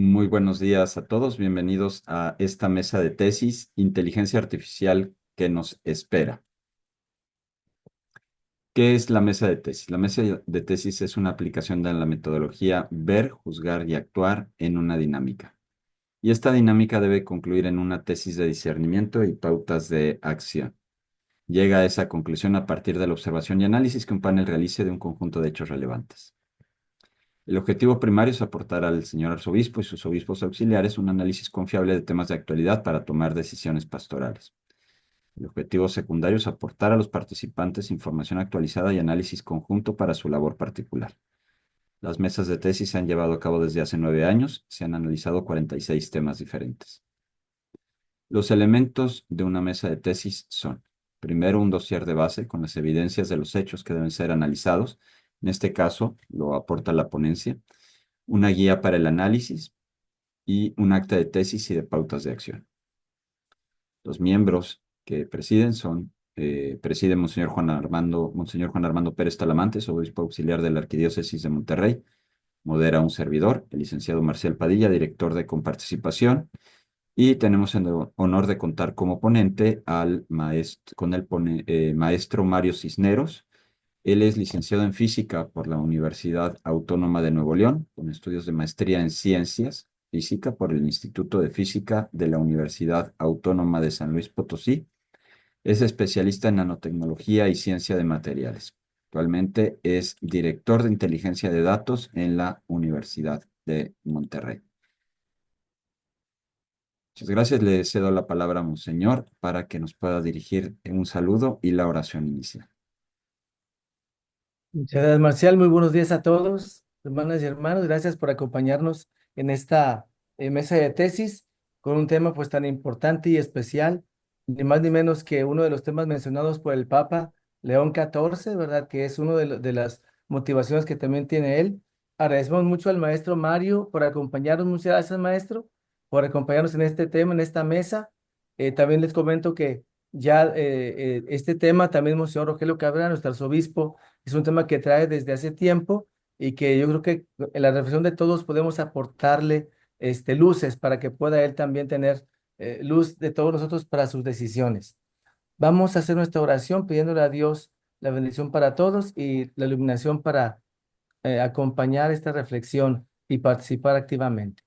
Muy buenos días a todos. Bienvenidos a esta mesa de tesis, Inteligencia Artificial que nos espera. ¿Qué es la mesa de tesis? La mesa de tesis es una aplicación de la metodología ver, juzgar y actuar en una dinámica. Y esta dinámica debe concluir en una tesis de discernimiento y pautas de acción. Llega a esa conclusión a partir de la observación y análisis que un panel realice de un conjunto de hechos relevantes. El objetivo primario es aportar al señor arzobispo y sus obispos auxiliares un análisis confiable de temas de actualidad para tomar decisiones pastorales. El objetivo secundario es aportar a los participantes información actualizada y análisis conjunto para su labor particular. Las mesas de tesis se han llevado a cabo desde hace 9 años, se han analizado 46 temas diferentes. Los elementos de una mesa de tesis son, primero, un dossier de base con las evidencias de los hechos que deben ser analizados. En este caso, lo aporta la ponencia. Una guía para el análisis y un acta de tesis y de pautas de acción. Los miembros que presiden son, preside Monseñor Juan Armando Pérez Talamantes, obispo auxiliar de la Arquidiócesis de Monterrey. Modera un servidor, el licenciado Marcial Padilla, director de Comparticipación. Y tenemos el honor de contar como ponente con el maestro Mario Cisneros. Él es licenciado en física por la Universidad Autónoma de Nuevo León, con estudios de maestría en ciencias física por el Instituto de Física de la Universidad Autónoma de San Luis Potosí. Es especialista en nanotecnología y ciencia de materiales. Actualmente es director de inteligencia de datos en la Universidad de Monterrey. Muchas gracias. Le cedo la palabra a Monseñor para que nos pueda dirigir un saludo y la oración inicial. Muchas gracias, Marcial. Muy buenos días a todos, hermanas y hermanos. Gracias por acompañarnos en esta mesa de tesis con un tema pues tan importante y especial, ni más ni menos que uno de los temas mencionados por el Papa León XIV, ¿verdad? Que es uno de las motivaciones que también tiene él. Agradecemos mucho al maestro Mario por acompañarnos. Muchas gracias, maestro, por acompañarnos en este tema, en esta mesa. También les comento que ya este tema también Monseñor Rogelio Cabrera, nuestro arzobispo, es un tema que trae desde hace tiempo y que yo creo que en la reflexión de todos podemos aportarle luces para que pueda él también tener luz de todos nosotros para sus decisiones. Vamos a hacer nuestra oración pidiéndole a Dios la bendición para todos y la iluminación para acompañar esta reflexión y participar activamente.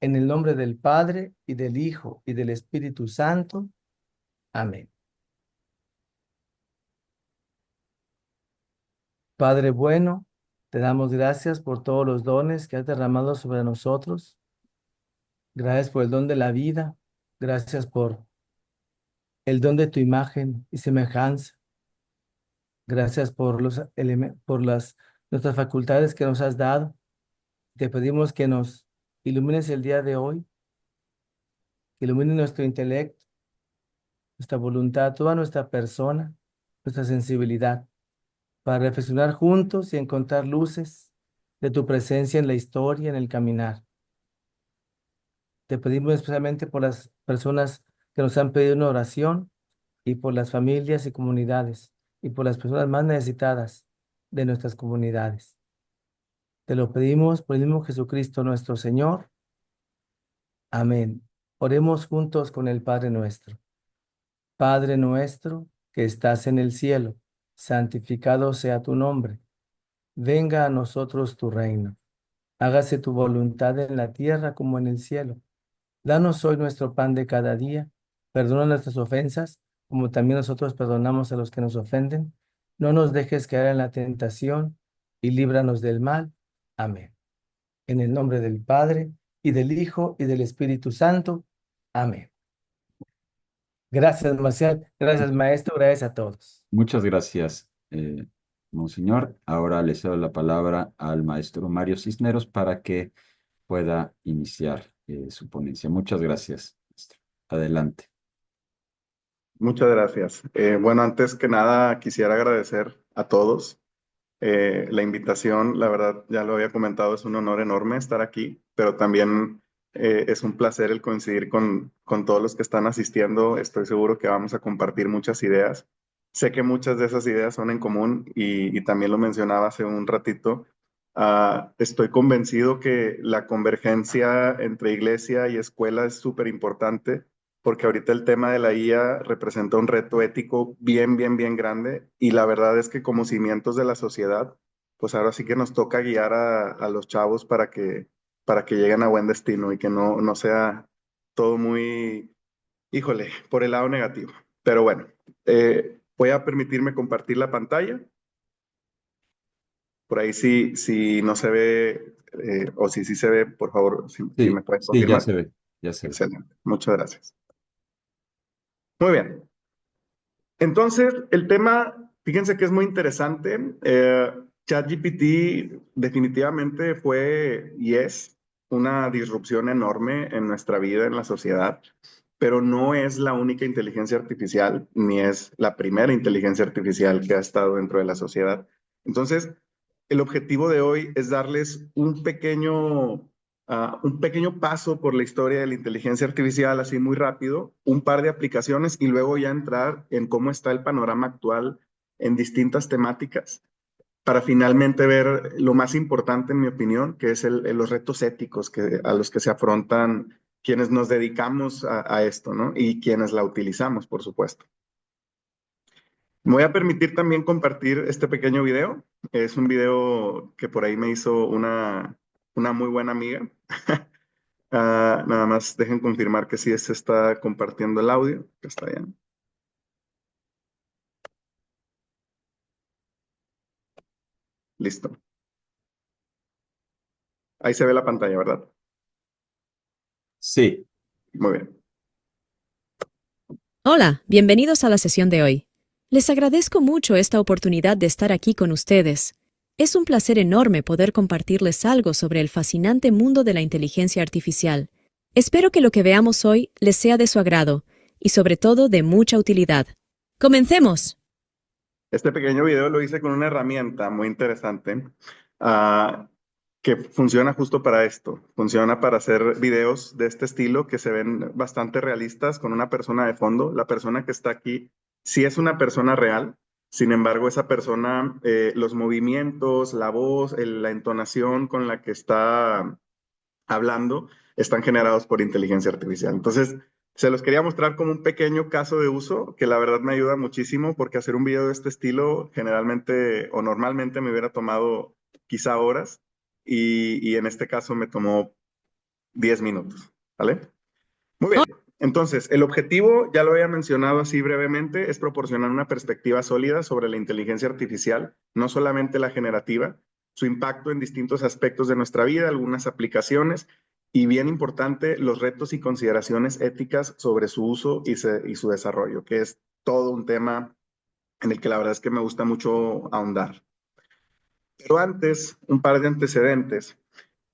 En el nombre del Padre y del Hijo y del Espíritu Santo. Amén. Padre bueno, te damos gracias por todos los dones que has derramado sobre nosotros. Gracias por el don de la vida. Gracias por el don de tu imagen y semejanza. Gracias por nuestras facultades que nos has dado. Te pedimos que nos ilumines el día de hoy, que ilumine nuestro intelecto, nuestra voluntad, toda nuestra persona, nuestra sensibilidad, para reflexionar juntos y encontrar luces de tu presencia en la historia, en el caminar. Te pedimos especialmente por las personas que nos han pedido una oración y por las familias y comunidades y por las personas más necesitadas de nuestras comunidades. Te lo pedimos por el mismo Jesucristo nuestro Señor. Amén. Oremos juntos con el Padre nuestro. Padre nuestro que estás en el cielo, santificado sea tu nombre. Venga a nosotros tu reino. Hágase tu voluntad en la tierra como en el cielo. Danos hoy nuestro pan de cada día. Perdona nuestras ofensas, como también nosotros perdonamos a los que nos ofenden. No nos dejes caer en la tentación y líbranos del mal. Amén. En el nombre del Padre, y del Hijo, y del Espíritu Santo. Amén. Gracias, Marcial. Gracias, maestro. Gracias a todos. Muchas gracias, Monseñor. Ahora le cedo la palabra al maestro Mario Cisneros para que pueda iniciar su ponencia. Muchas gracias, maestro. Adelante. Muchas gracias. Bueno, antes que nada quisiera agradecer a todos la invitación. La verdad, ya lo había comentado, es un honor enorme estar aquí, pero también es un placer el coincidir con todos los que están asistiendo. Estoy seguro que vamos a compartir muchas ideas. Sé que muchas de esas ideas son en común y también lo mencionaba hace un ratito. Estoy convencido que la convergencia entre iglesia y escuela es súper importante porque ahorita el tema de la IA representa un reto ético bien, bien, bien grande y la verdad es que como cimientos de la sociedad, pues ahora sí que nos toca guiar a los chavos para que lleguen a buen destino y que no sea todo muy, híjole, por el lado negativo. Pero bueno, voy a permitirme compartir la pantalla. Por ahí si no se ve, o si sí se ve, por favor, si me Sí, pueden sí, ya confirmar. se ve, ya se ve. Excelente, muchas gracias. Muy bien. Entonces, el tema, fíjense que es muy interesante. ChatGPT definitivamente fue y es una disrupción enorme en nuestra vida, en la sociedad, pero no es la única inteligencia artificial, ni es la primera inteligencia artificial que ha estado dentro de la sociedad. Entonces, el objetivo de hoy es darles un pequeño paso por la historia de la inteligencia artificial, así muy rápido, un par de aplicaciones y luego ya entrar en cómo está el panorama actual en distintas temáticas para finalmente ver lo más importante, en mi opinión, que es los retos éticos a los que se afrontan quienes nos dedicamos a esto, ¿no? Y quienes la utilizamos, por supuesto. Me voy a permitir también compartir este pequeño video. Es un video que por ahí me hizo una muy buena amiga. Nada más dejen confirmar que sí se está compartiendo el audio. Que está bien. Listo. Ahí se ve la pantalla, ¿verdad? Sí, Muy bien. Hola, bienvenidos a la sesión de hoy. Les agradezco mucho esta oportunidad de estar aquí con ustedes. Es un placer enorme poder compartirles algo sobre el fascinante mundo de la inteligencia artificial. Espero que lo que veamos hoy les sea de su agrado y sobre todo de mucha utilidad. ¡Comencemos! Este pequeño video lo hice con una herramienta muy interesante ah, que funciona justo para esto. Funciona para hacer videos de este estilo que se ven bastante realistas con una persona de fondo. La persona que está aquí sí es una persona real. Sin embargo, esa persona, los movimientos, la voz, la entonación con la que está hablando están generados por inteligencia artificial. Entonces, se los quería mostrar como un pequeño caso de uso que la verdad me ayuda muchísimo porque hacer un video de este estilo generalmente o normalmente me hubiera tomado quizá horas y en este caso me tomó 10 minutos, ¿vale? Muy bien. Entonces, el objetivo, ya lo había mencionado así brevemente, es proporcionar una perspectiva sólida sobre la inteligencia artificial, no solamente la generativa, su impacto en distintos aspectos de nuestra vida, algunas aplicaciones y, bien importante, los retos y consideraciones éticas sobre su uso y su desarrollo, que es todo un tema en el que la verdad es que me gusta mucho ahondar. Pero antes, un par de antecedentes.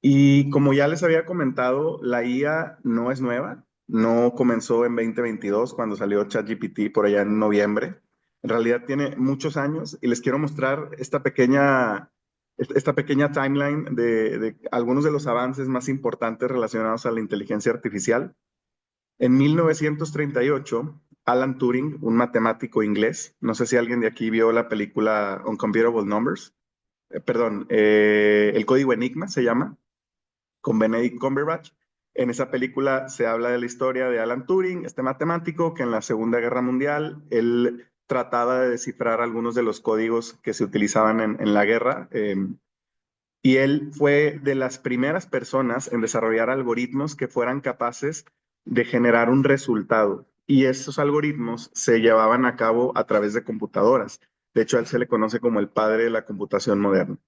Y como ya les había comentado, la IA no es nueva, no comenzó en 2022 cuando salió ChatGPT por allá en noviembre. En realidad tiene muchos años y les quiero mostrar esta pequeña timeline de algunos de los avances más importantes relacionados a la inteligencia artificial. En 1938, Alan Turing, un matemático inglés, no sé si alguien de aquí vio la película Uncomputable Numbers, El Código Enigma se llama con Benedict Cumberbatch. En esa película se habla de la historia de Alan Turing, este matemático que en la Segunda Guerra Mundial él trataba de descifrar algunos de los códigos que se utilizaban en la guerra. Y él fue de las primeras personas en desarrollar algoritmos que fueran capaces de generar un resultado. Y esos algoritmos se llevaban a cabo a través de computadoras. De hecho, a él se le conoce como el padre de la computación moderna.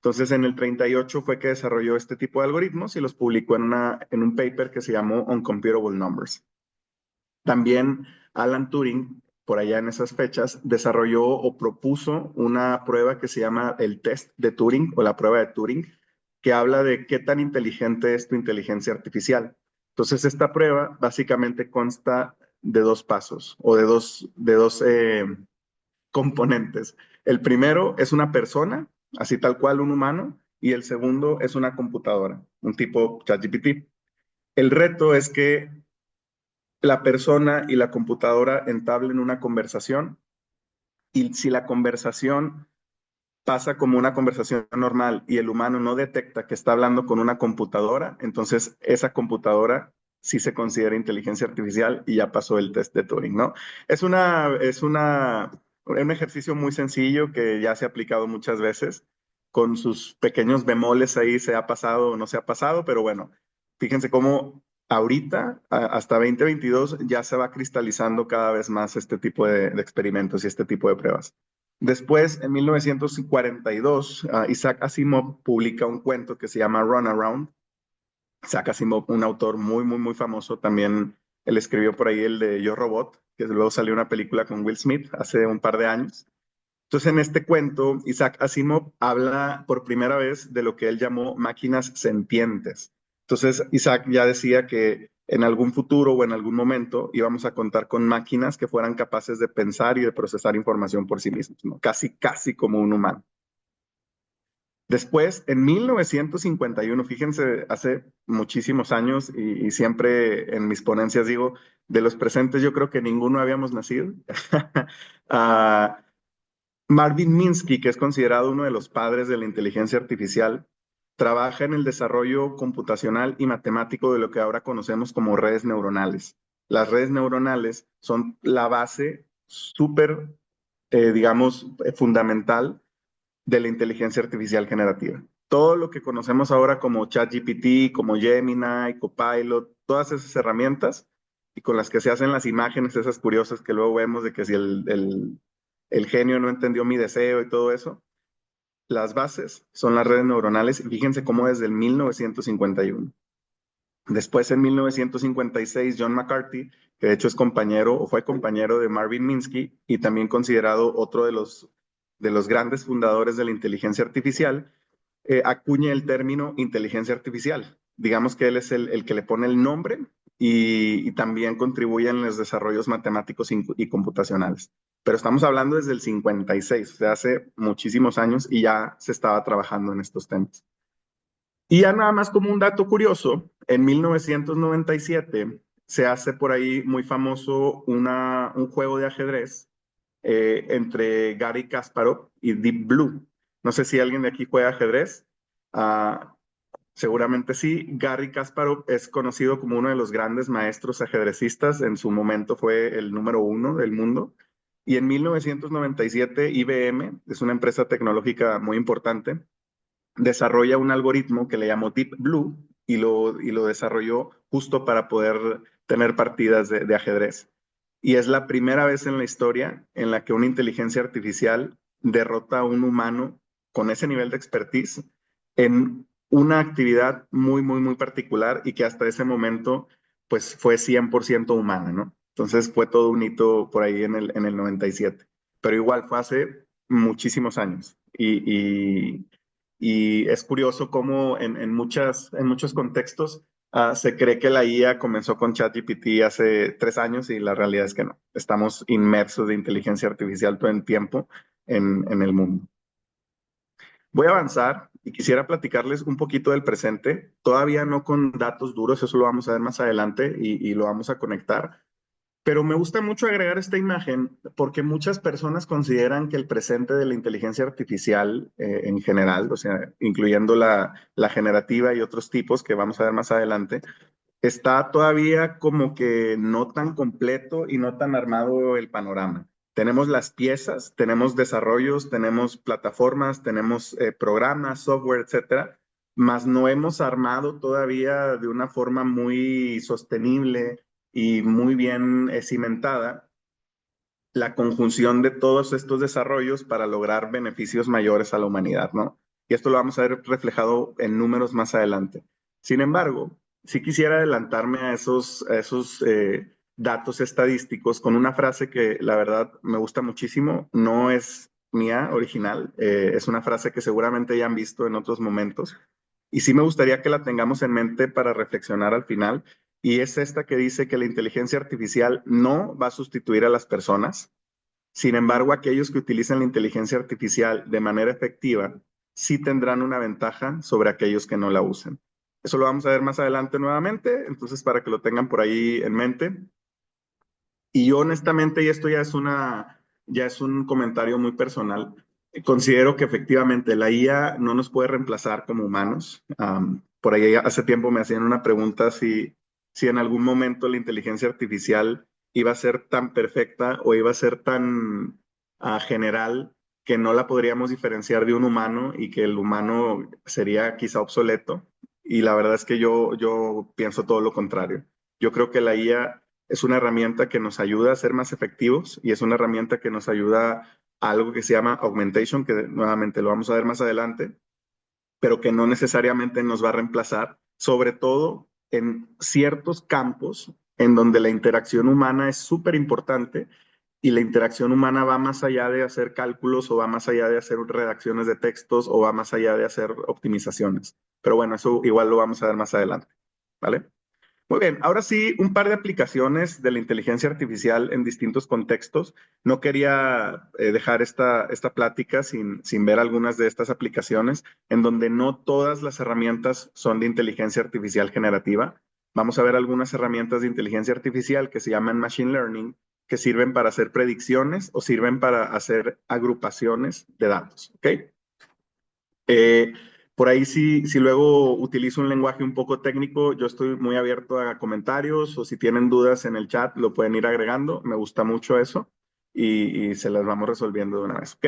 Entonces, en el 38 fue que desarrolló este tipo de algoritmos y los publicó en un paper que se llamó Uncomputable Numbers. También Alan Turing, por allá en esas fechas, desarrolló o propuso una prueba que se llama el test de Turing o la prueba de Turing, que habla de qué tan inteligente es tu inteligencia artificial. Entonces, esta prueba básicamente consta de dos pasos o de dos componentes. El primero es una persona, así tal cual un humano, y el segundo es una computadora, un tipo ChatGPT. El reto es que la persona y la computadora entablen una conversación y si la conversación pasa como una conversación normal y el humano no detecta que está hablando con una computadora, entonces esa computadora sí se considera inteligencia artificial y ya pasó el test de Turing, ¿no? Un ejercicio muy sencillo que ya se ha aplicado muchas veces, con sus pequeños bemoles ahí se ha pasado o no se ha pasado, pero bueno, fíjense cómo ahorita, hasta 2022, ya se va cristalizando cada vez más este tipo de experimentos y este tipo de pruebas. Después, en 1942, Isaac Asimov publica un cuento que se llama Runaround. Isaac Asimov, un autor muy, muy, muy famoso, también él escribió por ahí el de Yo Robot, que luego salió una película con Will Smith hace un par de años. Entonces, en este cuento, Isaac Asimov habla por primera vez de lo que él llamó máquinas sentientes. Entonces, Isaac ya decía que en algún futuro o en algún momento íbamos a contar con máquinas que fueran capaces de pensar y de procesar información por sí mismas, ¿no? Casi, casi como un humano. Después, en 1951, fíjense, hace muchísimos años y siempre en mis ponencias digo, de los presentes yo creo que ninguno habíamos nacido. uh, Marvin Minsky, que es considerado uno de los padres de la inteligencia artificial, trabaja en el desarrollo computacional y matemático de lo que ahora conocemos como redes neuronales. Las redes neuronales son la base súper, digamos, fundamental de la inteligencia artificial generativa. Todo lo que conocemos ahora como ChatGPT, como Gemini, Copilot, todas esas herramientas y con las que se hacen las imágenes esas curiosas que luego vemos de que si el genio no entendió mi deseo y todo eso, las bases son las redes neuronales y fíjense cómo desde el 1951. Después, en 1956, John McCarthy, que de hecho es compañero o fue compañero de Marvin Minsky y también considerado otro de los grandes fundadores de la inteligencia artificial, acuña el término inteligencia artificial. Digamos que él es el que le pone el nombre y también contribuye en los desarrollos matemáticos y computacionales. Pero estamos hablando desde el 56, o sea, hace muchísimos años y ya se estaba trabajando en estos temas. Y ya nada más como un dato curioso, en 1997 se hace por ahí muy famoso un juego de ajedrez entre Gary Kasparov y Deep Blue. No sé si alguien de aquí juega ajedrez. Ah, seguramente sí. Gary Kasparov es conocido como uno de los grandes maestros ajedrecistas. En su momento fue el número 1 del mundo. Y en 1997 IBM, es una empresa tecnológica muy importante, desarrolla un algoritmo que le llamó Deep Blue y lo desarrolló justo para poder tener partidas de ajedrez. Y es la primera vez en la historia en la que una inteligencia artificial derrota a un humano con ese nivel de expertise en una actividad muy, muy, muy particular y que hasta ese momento pues fue 100% humana, ¿no? Entonces fue todo un hito por ahí en el 97. Pero igual fue hace muchísimos años. Y es curioso cómo en muchos contextos se cree que la IA comenzó con ChatGPT hace 3 años y la realidad es que no. Estamos inmersos de inteligencia artificial todo el tiempo en el mundo. Voy a avanzar y quisiera platicarles un poquito del presente, todavía no con datos duros, eso lo vamos a ver más adelante y lo vamos a conectar, pero me gusta mucho agregar esta imagen porque muchas personas consideran que el presente de la inteligencia artificial en general, o sea, incluyendo la generativa y otros tipos que vamos a ver más adelante, está todavía como que no tan completo y no tan armado el panorama. Tenemos las piezas, tenemos desarrollos, tenemos plataformas, tenemos programas, software, etcétera, mas no hemos armado todavía de una forma muy sostenible y muy bien cimentada la conjunción de todos estos desarrollos para lograr beneficios mayores a la humanidad, ¿no? Y esto lo vamos a ver reflejado en números más adelante. Sin embargo, sí quisiera adelantarme a esos datos estadísticos con una frase que la verdad me gusta muchísimo, no es mía original, es una frase que seguramente ya han visto en otros momentos y sí me gustaría que la tengamos en mente para reflexionar al final y es esta que dice que la inteligencia artificial no va a sustituir a las personas. Sin embargo, aquellos que utilicen la inteligencia artificial de manera efectiva sí tendrán una ventaja sobre aquellos que no la usen. Eso lo vamos a ver más adelante nuevamente, entonces para que lo tengan por ahí en mente. Y yo honestamente, y esto ya es un comentario muy personal, considero que efectivamente la IA no nos puede reemplazar como humanos. Por ahí hace tiempo me hacían una pregunta si en algún momento la inteligencia artificial iba a ser tan perfecta o iba a ser tan general que no la podríamos diferenciar de un humano y que el humano sería quizá obsoleto. Y la verdad es que yo pienso todo lo contrario. Yo creo que la IA es una herramienta que nos ayuda a ser más efectivos y es una herramienta que nos ayuda a algo que se llama augmentation, que nuevamente lo vamos a ver más adelante, pero que no necesariamente nos va a reemplazar, sobre todo en ciertos campos en donde la interacción humana es súper importante y la interacción humana va más allá de hacer cálculos o va más allá de hacer redacciones de textos o va más allá de hacer optimizaciones. Pero bueno, eso igual lo vamos a ver más adelante, ¿vale? Muy bien, ahora sí, un par de aplicaciones de la inteligencia artificial en distintos contextos. No quería dejar esta plática sin ver algunas de estas aplicaciones en donde no todas las herramientas son de inteligencia artificial generativa. Vamos a ver algunas herramientas de inteligencia artificial que se llaman machine learning, que sirven para hacer predicciones o sirven para hacer agrupaciones de datos. ¿Ok? Eh, por ahí si luego utilizo un lenguaje un poco técnico, yo estoy muy abierto a comentarios o si tienen dudas en el chat lo pueden ir agregando. Me gusta mucho eso y se las vamos resolviendo de una vez. ¿Ok?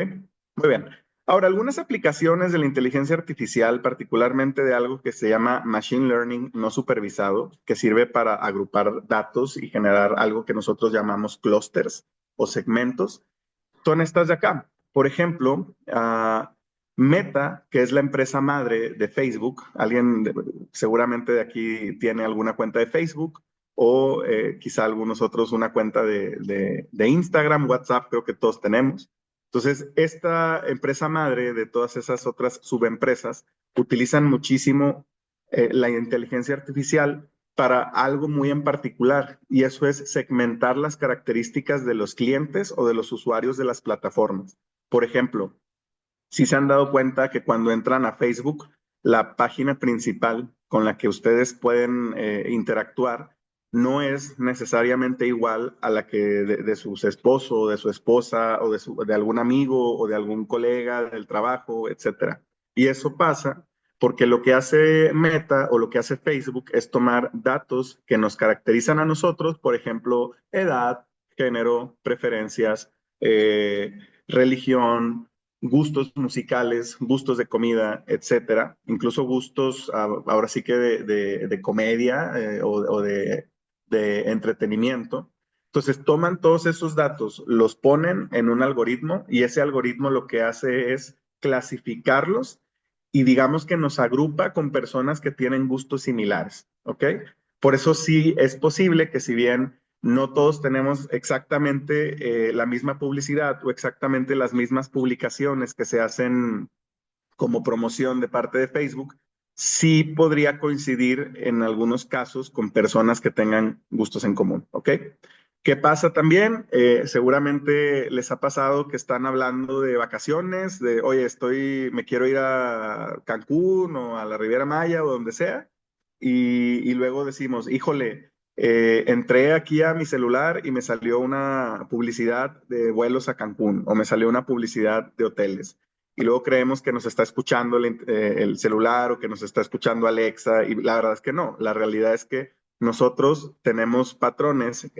Muy bien. Ahora, algunas aplicaciones de la inteligencia artificial, particularmente de algo que se llama machine learning no supervisado, que sirve para agrupar datos y generar algo que nosotros llamamos clusters o segmentos, son estas de acá. Por ejemplo, Meta, que es la empresa madre de Facebook, seguramente de aquí tiene alguna cuenta de Facebook o quizá algunos otros una cuenta de Instagram, WhatsApp, creo que todos tenemos. Entonces, esta empresa madre de todas esas otras subempresas utilizan muchísimo la inteligencia artificial para algo muy en particular, y eso es segmentar las características de los clientes o de los usuarios de las plataformas. Por ejemplo, si se han dado cuenta que cuando entran a Facebook, la página principal con la que ustedes pueden interactuar no es necesariamente igual a la que de su esposo o de su esposa o de algún amigo o de algún colega del trabajo, etcétera. Y eso pasa porque lo que hace Meta o lo que hace Facebook es tomar datos que nos caracterizan a nosotros, por ejemplo, edad, género, preferencias, religión, gustos musicales, gustos de comida, etcétera, incluso gustos ahora sí que de comedia o de entretenimiento. Entonces toman todos esos datos, los ponen en un algoritmo y ese algoritmo lo que hace es clasificarlos y digamos que nos agrupa con personas que tienen gustos similares, ¿ok? Por eso sí es posible que si bien no todos tenemos exactamente la misma publicidad o exactamente las mismas publicaciones que se hacen como promoción de parte de Facebook, sí podría coincidir en algunos casos con personas que tengan gustos en común, ¿ok? ¿Qué pasa también? Seguramente les ha pasado que están hablando de vacaciones, de, oye, me quiero ir a Cancún o a la Riviera Maya o donde sea, y luego decimos, híjole, entré aquí a mi celular y me salió una publicidad de vuelos a Cancún o me salió una publicidad de hoteles y luego creemos que nos está escuchando el celular o que nos está escuchando Alexa y la verdad es que no, la realidad es que nosotros tenemos patrones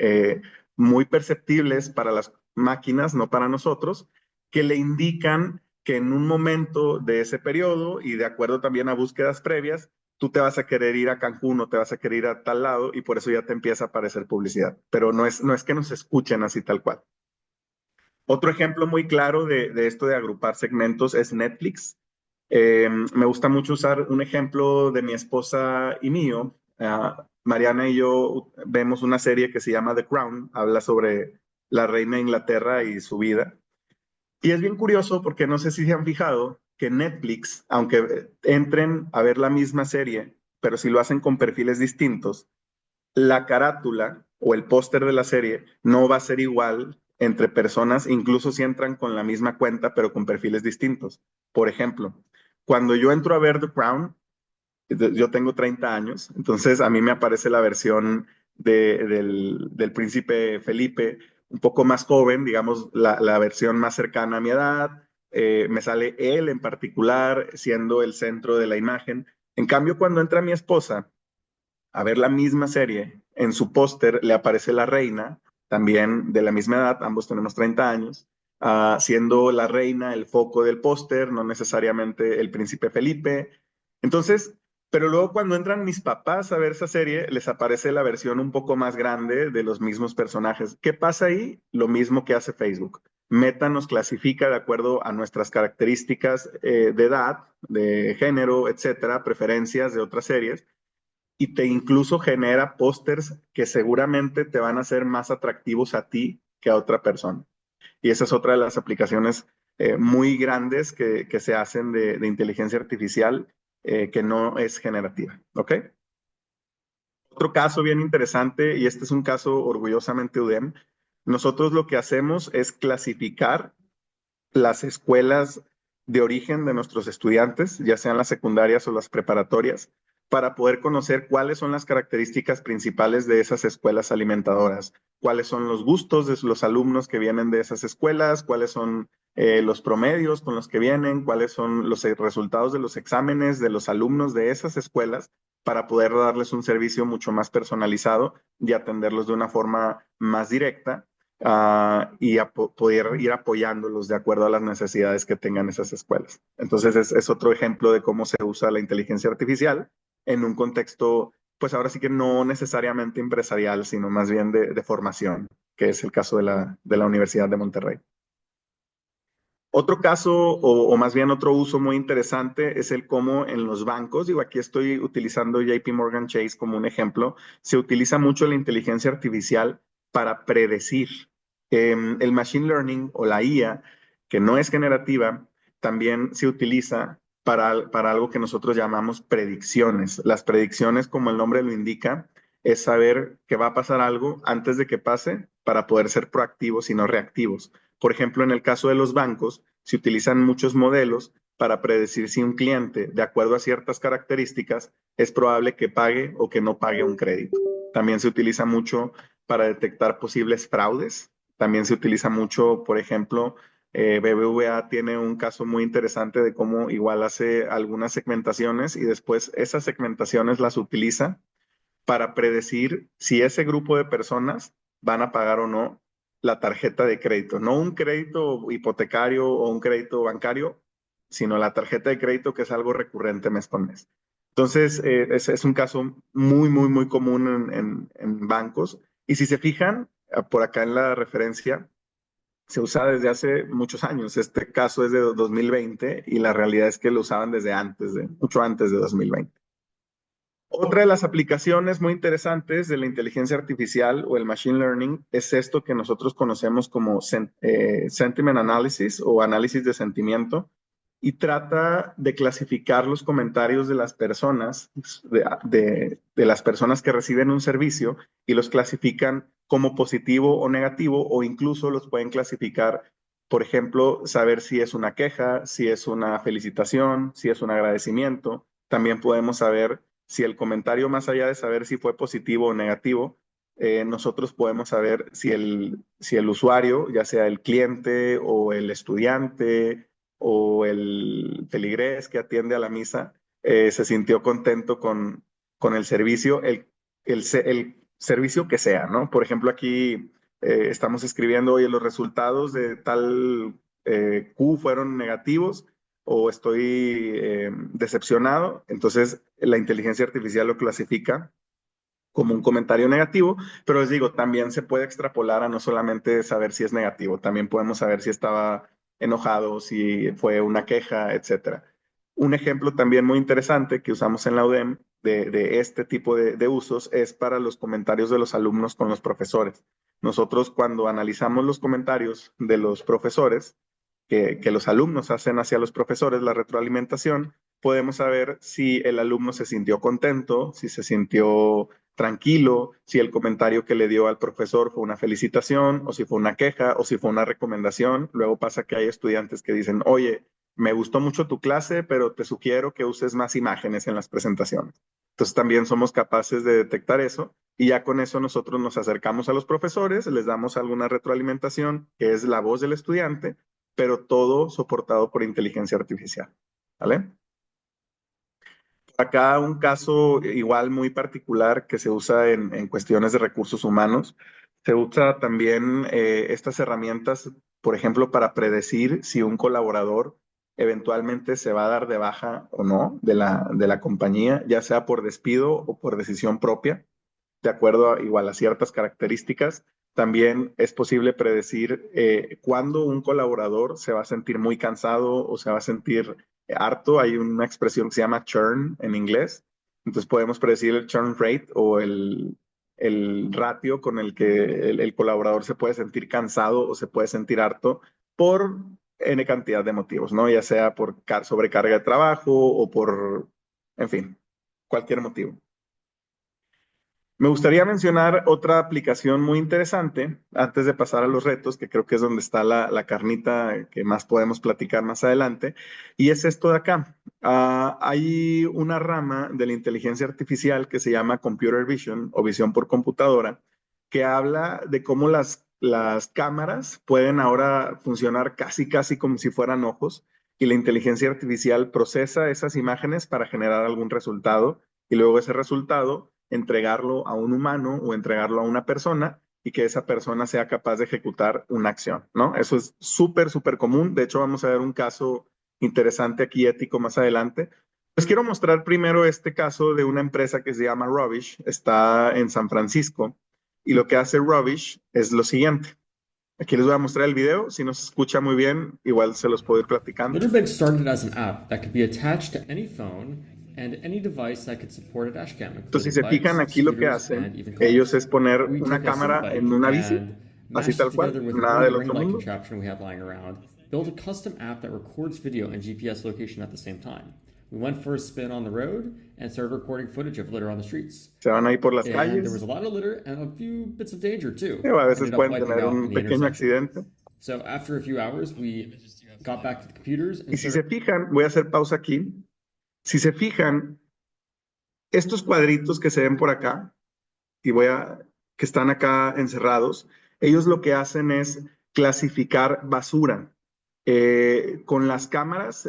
muy perceptibles para las máquinas, no para nosotros, que le indican que en un momento de ese periodo y de acuerdo también a búsquedas previas, tú te vas a querer ir a Cancún o te vas a querer ir a tal lado y por eso ya te empieza a aparecer publicidad. Pero no es que nos escuchen así tal cual. Otro ejemplo muy claro de esto de agrupar segmentos es Netflix. Me gusta mucho usar un ejemplo de mi esposa y mío. Mariana y yo vemos una serie que se llama The Crown, habla sobre la reina de Inglaterra y su vida. Y es bien curioso porque no sé si se han fijado que Netflix, aunque entren a ver la misma serie, pero si lo hacen con perfiles distintos, la carátula o el póster de la serie no va a ser igual entre personas, incluso si entran con la misma cuenta, pero con perfiles distintos. Por ejemplo, cuando yo entro a ver The Crown, yo tengo 30 años, entonces a mí me aparece la versión del príncipe Felipe, un poco más joven, digamos, la versión más cercana a mi edad, me sale él en particular siendo el centro de la imagen. En cambio, cuando entra mi esposa a ver la misma serie, en su póster le aparece la reina, también de la misma edad, ambos tenemos 30 años, siendo la reina el foco del póster, no necesariamente el príncipe Felipe. Entonces, pero luego cuando entran mis papás a ver esa serie, les aparece la versión un poco más grande de los mismos personajes. ¿Qué pasa ahí? Lo mismo que hace Facebook. Meta nos clasifica de acuerdo a nuestras características de edad, de género, etcétera, preferencias de otras series, y te incluso genera pósters que seguramente te van a ser más atractivos a ti que a otra persona. Y esa es otra de las aplicaciones muy grandes que se hacen de inteligencia artificial que no es generativa. ¿Ok? Otro caso bien interesante, y este es un caso orgullosamente UDEM, nosotros lo que hacemos es clasificar las escuelas de origen de nuestros estudiantes, ya sean las secundarias o las preparatorias, para poder conocer cuáles son las características principales de esas escuelas alimentadoras, cuáles son los gustos de los alumnos que vienen de esas escuelas, cuáles son los promedios con los que vienen, cuáles son los resultados de los exámenes de los alumnos de esas escuelas, para poder darles un servicio mucho más personalizado y atenderlos de una forma más directa y poder ir apoyándolos de acuerdo a las necesidades que tengan esas escuelas. Entonces es otro ejemplo de cómo se usa la inteligencia artificial en un contexto, pues ahora sí que no necesariamente empresarial, sino más bien de formación, que es el caso de la Universidad de Monterrey. Otro caso, o más bien otro uso muy interesante, es el cómo en los bancos, digo, aquí estoy utilizando JP Morgan Chase como un ejemplo, se utiliza mucho la inteligencia artificial para predecir. El machine learning o la IA, que no es generativa, también se utiliza para algo que nosotros llamamos predicciones. Las predicciones, como el nombre lo indica, es saber que va a pasar algo antes de que pase para poder ser proactivos y no reactivos. Por ejemplo, en el caso de los bancos, se utilizan muchos modelos para predecir si un cliente, de acuerdo a ciertas características, es probable que pague o que no pague un crédito. También se utiliza mucho para detectar posibles fraudes. También se utiliza mucho, por ejemplo, BBVA tiene un caso muy interesante de cómo igual hace algunas segmentaciones y después esas segmentaciones las utiliza para predecir si ese grupo de personas van a pagar o no la tarjeta de crédito. No un crédito hipotecario o un crédito bancario, sino la tarjeta de crédito, que es algo recurrente mes con mes. Entonces, es un caso muy, muy, muy común en bancos. Y si se fijan, por acá en la referencia, se usa desde hace muchos años. Este caso es de 2020 y la realidad es que lo usaban desde antes, mucho antes de 2020. Otra de las aplicaciones muy interesantes de la inteligencia artificial o el machine learning es esto que nosotros conocemos como sentiment analysis o análisis de sentimiento, y trata de clasificar los comentarios de las personas, de las personas que reciben un servicio, y los clasifican como positivo o negativo, o incluso los pueden clasificar, por ejemplo, saber si es una queja, si es una felicitación, si es un agradecimiento. También podemos saber si el comentario, más allá de saber si fue positivo o negativo, nosotros podemos saber si el usuario, ya sea el cliente o el estudiante o el feligrés que atiende a la misa, se sintió contento con el servicio, el servicio que sea, ¿no? Por ejemplo, aquí estamos escribiendo, oye, los resultados de tal Q fueron negativos, o estoy decepcionado. Entonces la inteligencia artificial lo clasifica como un comentario negativo, pero les digo, también se puede extrapolar a no solamente saber si es negativo, también podemos saber si estaba enojado, si fue una queja, etcétera. Un ejemplo también muy interesante que usamos en la UDEM de este tipo de usos es para los comentarios de los alumnos con los profesores. Nosotros, cuando analizamos los comentarios de los profesores, que los alumnos hacen hacia los profesores, la retroalimentación, podemos saber si el alumno se sintió contento, si se sintió tranquilo, si el comentario que le dio al profesor fue una felicitación, o si fue una queja, o si fue una recomendación. Luego pasa que hay estudiantes que dicen, oye, me gustó mucho tu clase, pero te sugiero que uses más imágenes en las presentaciones. Entonces también somos capaces de detectar eso, y ya con eso nosotros nos acercamos a los profesores, les damos alguna retroalimentación, que es la voz del estudiante, pero todo soportado por inteligencia artificial, ¿vale? Acá un caso igual muy particular que se usa en cuestiones de recursos humanos. Se usa también estas herramientas, por ejemplo, para predecir si un colaborador eventualmente se va a dar de baja o no de la compañía, ya sea por despido o por decisión propia, de acuerdo a, igual a ciertas características. También es posible predecir cuándo un colaborador se va a sentir muy cansado o se va a sentir harto. Hay una expresión que se llama churn en inglés. Entonces podemos predecir el churn rate o el ratio con el que el colaborador se puede sentir cansado o se puede sentir harto por N cantidad de motivos, ¿no? Ya sea por sobrecarga de trabajo o por, en fin, cualquier motivo. Me gustaría mencionar otra aplicación muy interesante antes de pasar a los retos, que creo que es donde está la carnita que más podemos platicar más adelante, y es esto de acá. Hay una rama de la inteligencia artificial que se llama Computer Vision o visión por computadora, que habla de cómo las cámaras pueden ahora funcionar casi como si fueran ojos, y la inteligencia artificial procesa esas imágenes para generar algún resultado, y luego ese resultado entregarlo a un humano o entregarlo a una persona y que esa persona sea capaz de ejecutar una acción, ¿no? Eso es súper común. De hecho, vamos a ver un caso interesante aquí ético más adelante. Les quiero mostrar primero este caso de una empresa que se llama Rubbish, está en San Francisco, y lo que hace Rubbish es lo siguiente. Aquí les voy a mostrar el video, si no se escucha muy bien, igual se los puedo ir platicando. Litterbug started as an app that could be attached to any phone and any device that could support a dashcam, Entonces, including si se bikes, fijan aquí lo que scooters, hacen, and even ellos cars. es poner We una took a city cámara en bike una bici, and así mashed tal it cual, together with nada one del ring otro light mundo. contraption we had lying around, built a custom app that records video and GPS location at the same time. We went for a spin on the road and started recording footage of litter on the streets. Se van ahí por las And there was calles, a lot of litter and a few bits of danger too. a veces Ended up pueden wiping tener out un in the pequeño intersection. accidente. So after a few hours, we got back to the computers and Y si se started fijan, voy a hacer pausa aquí. Si se fijan, estos cuadritos que se ven por acá, que están acá encerrados, ellos lo que hacen es clasificar basura. Con las cámaras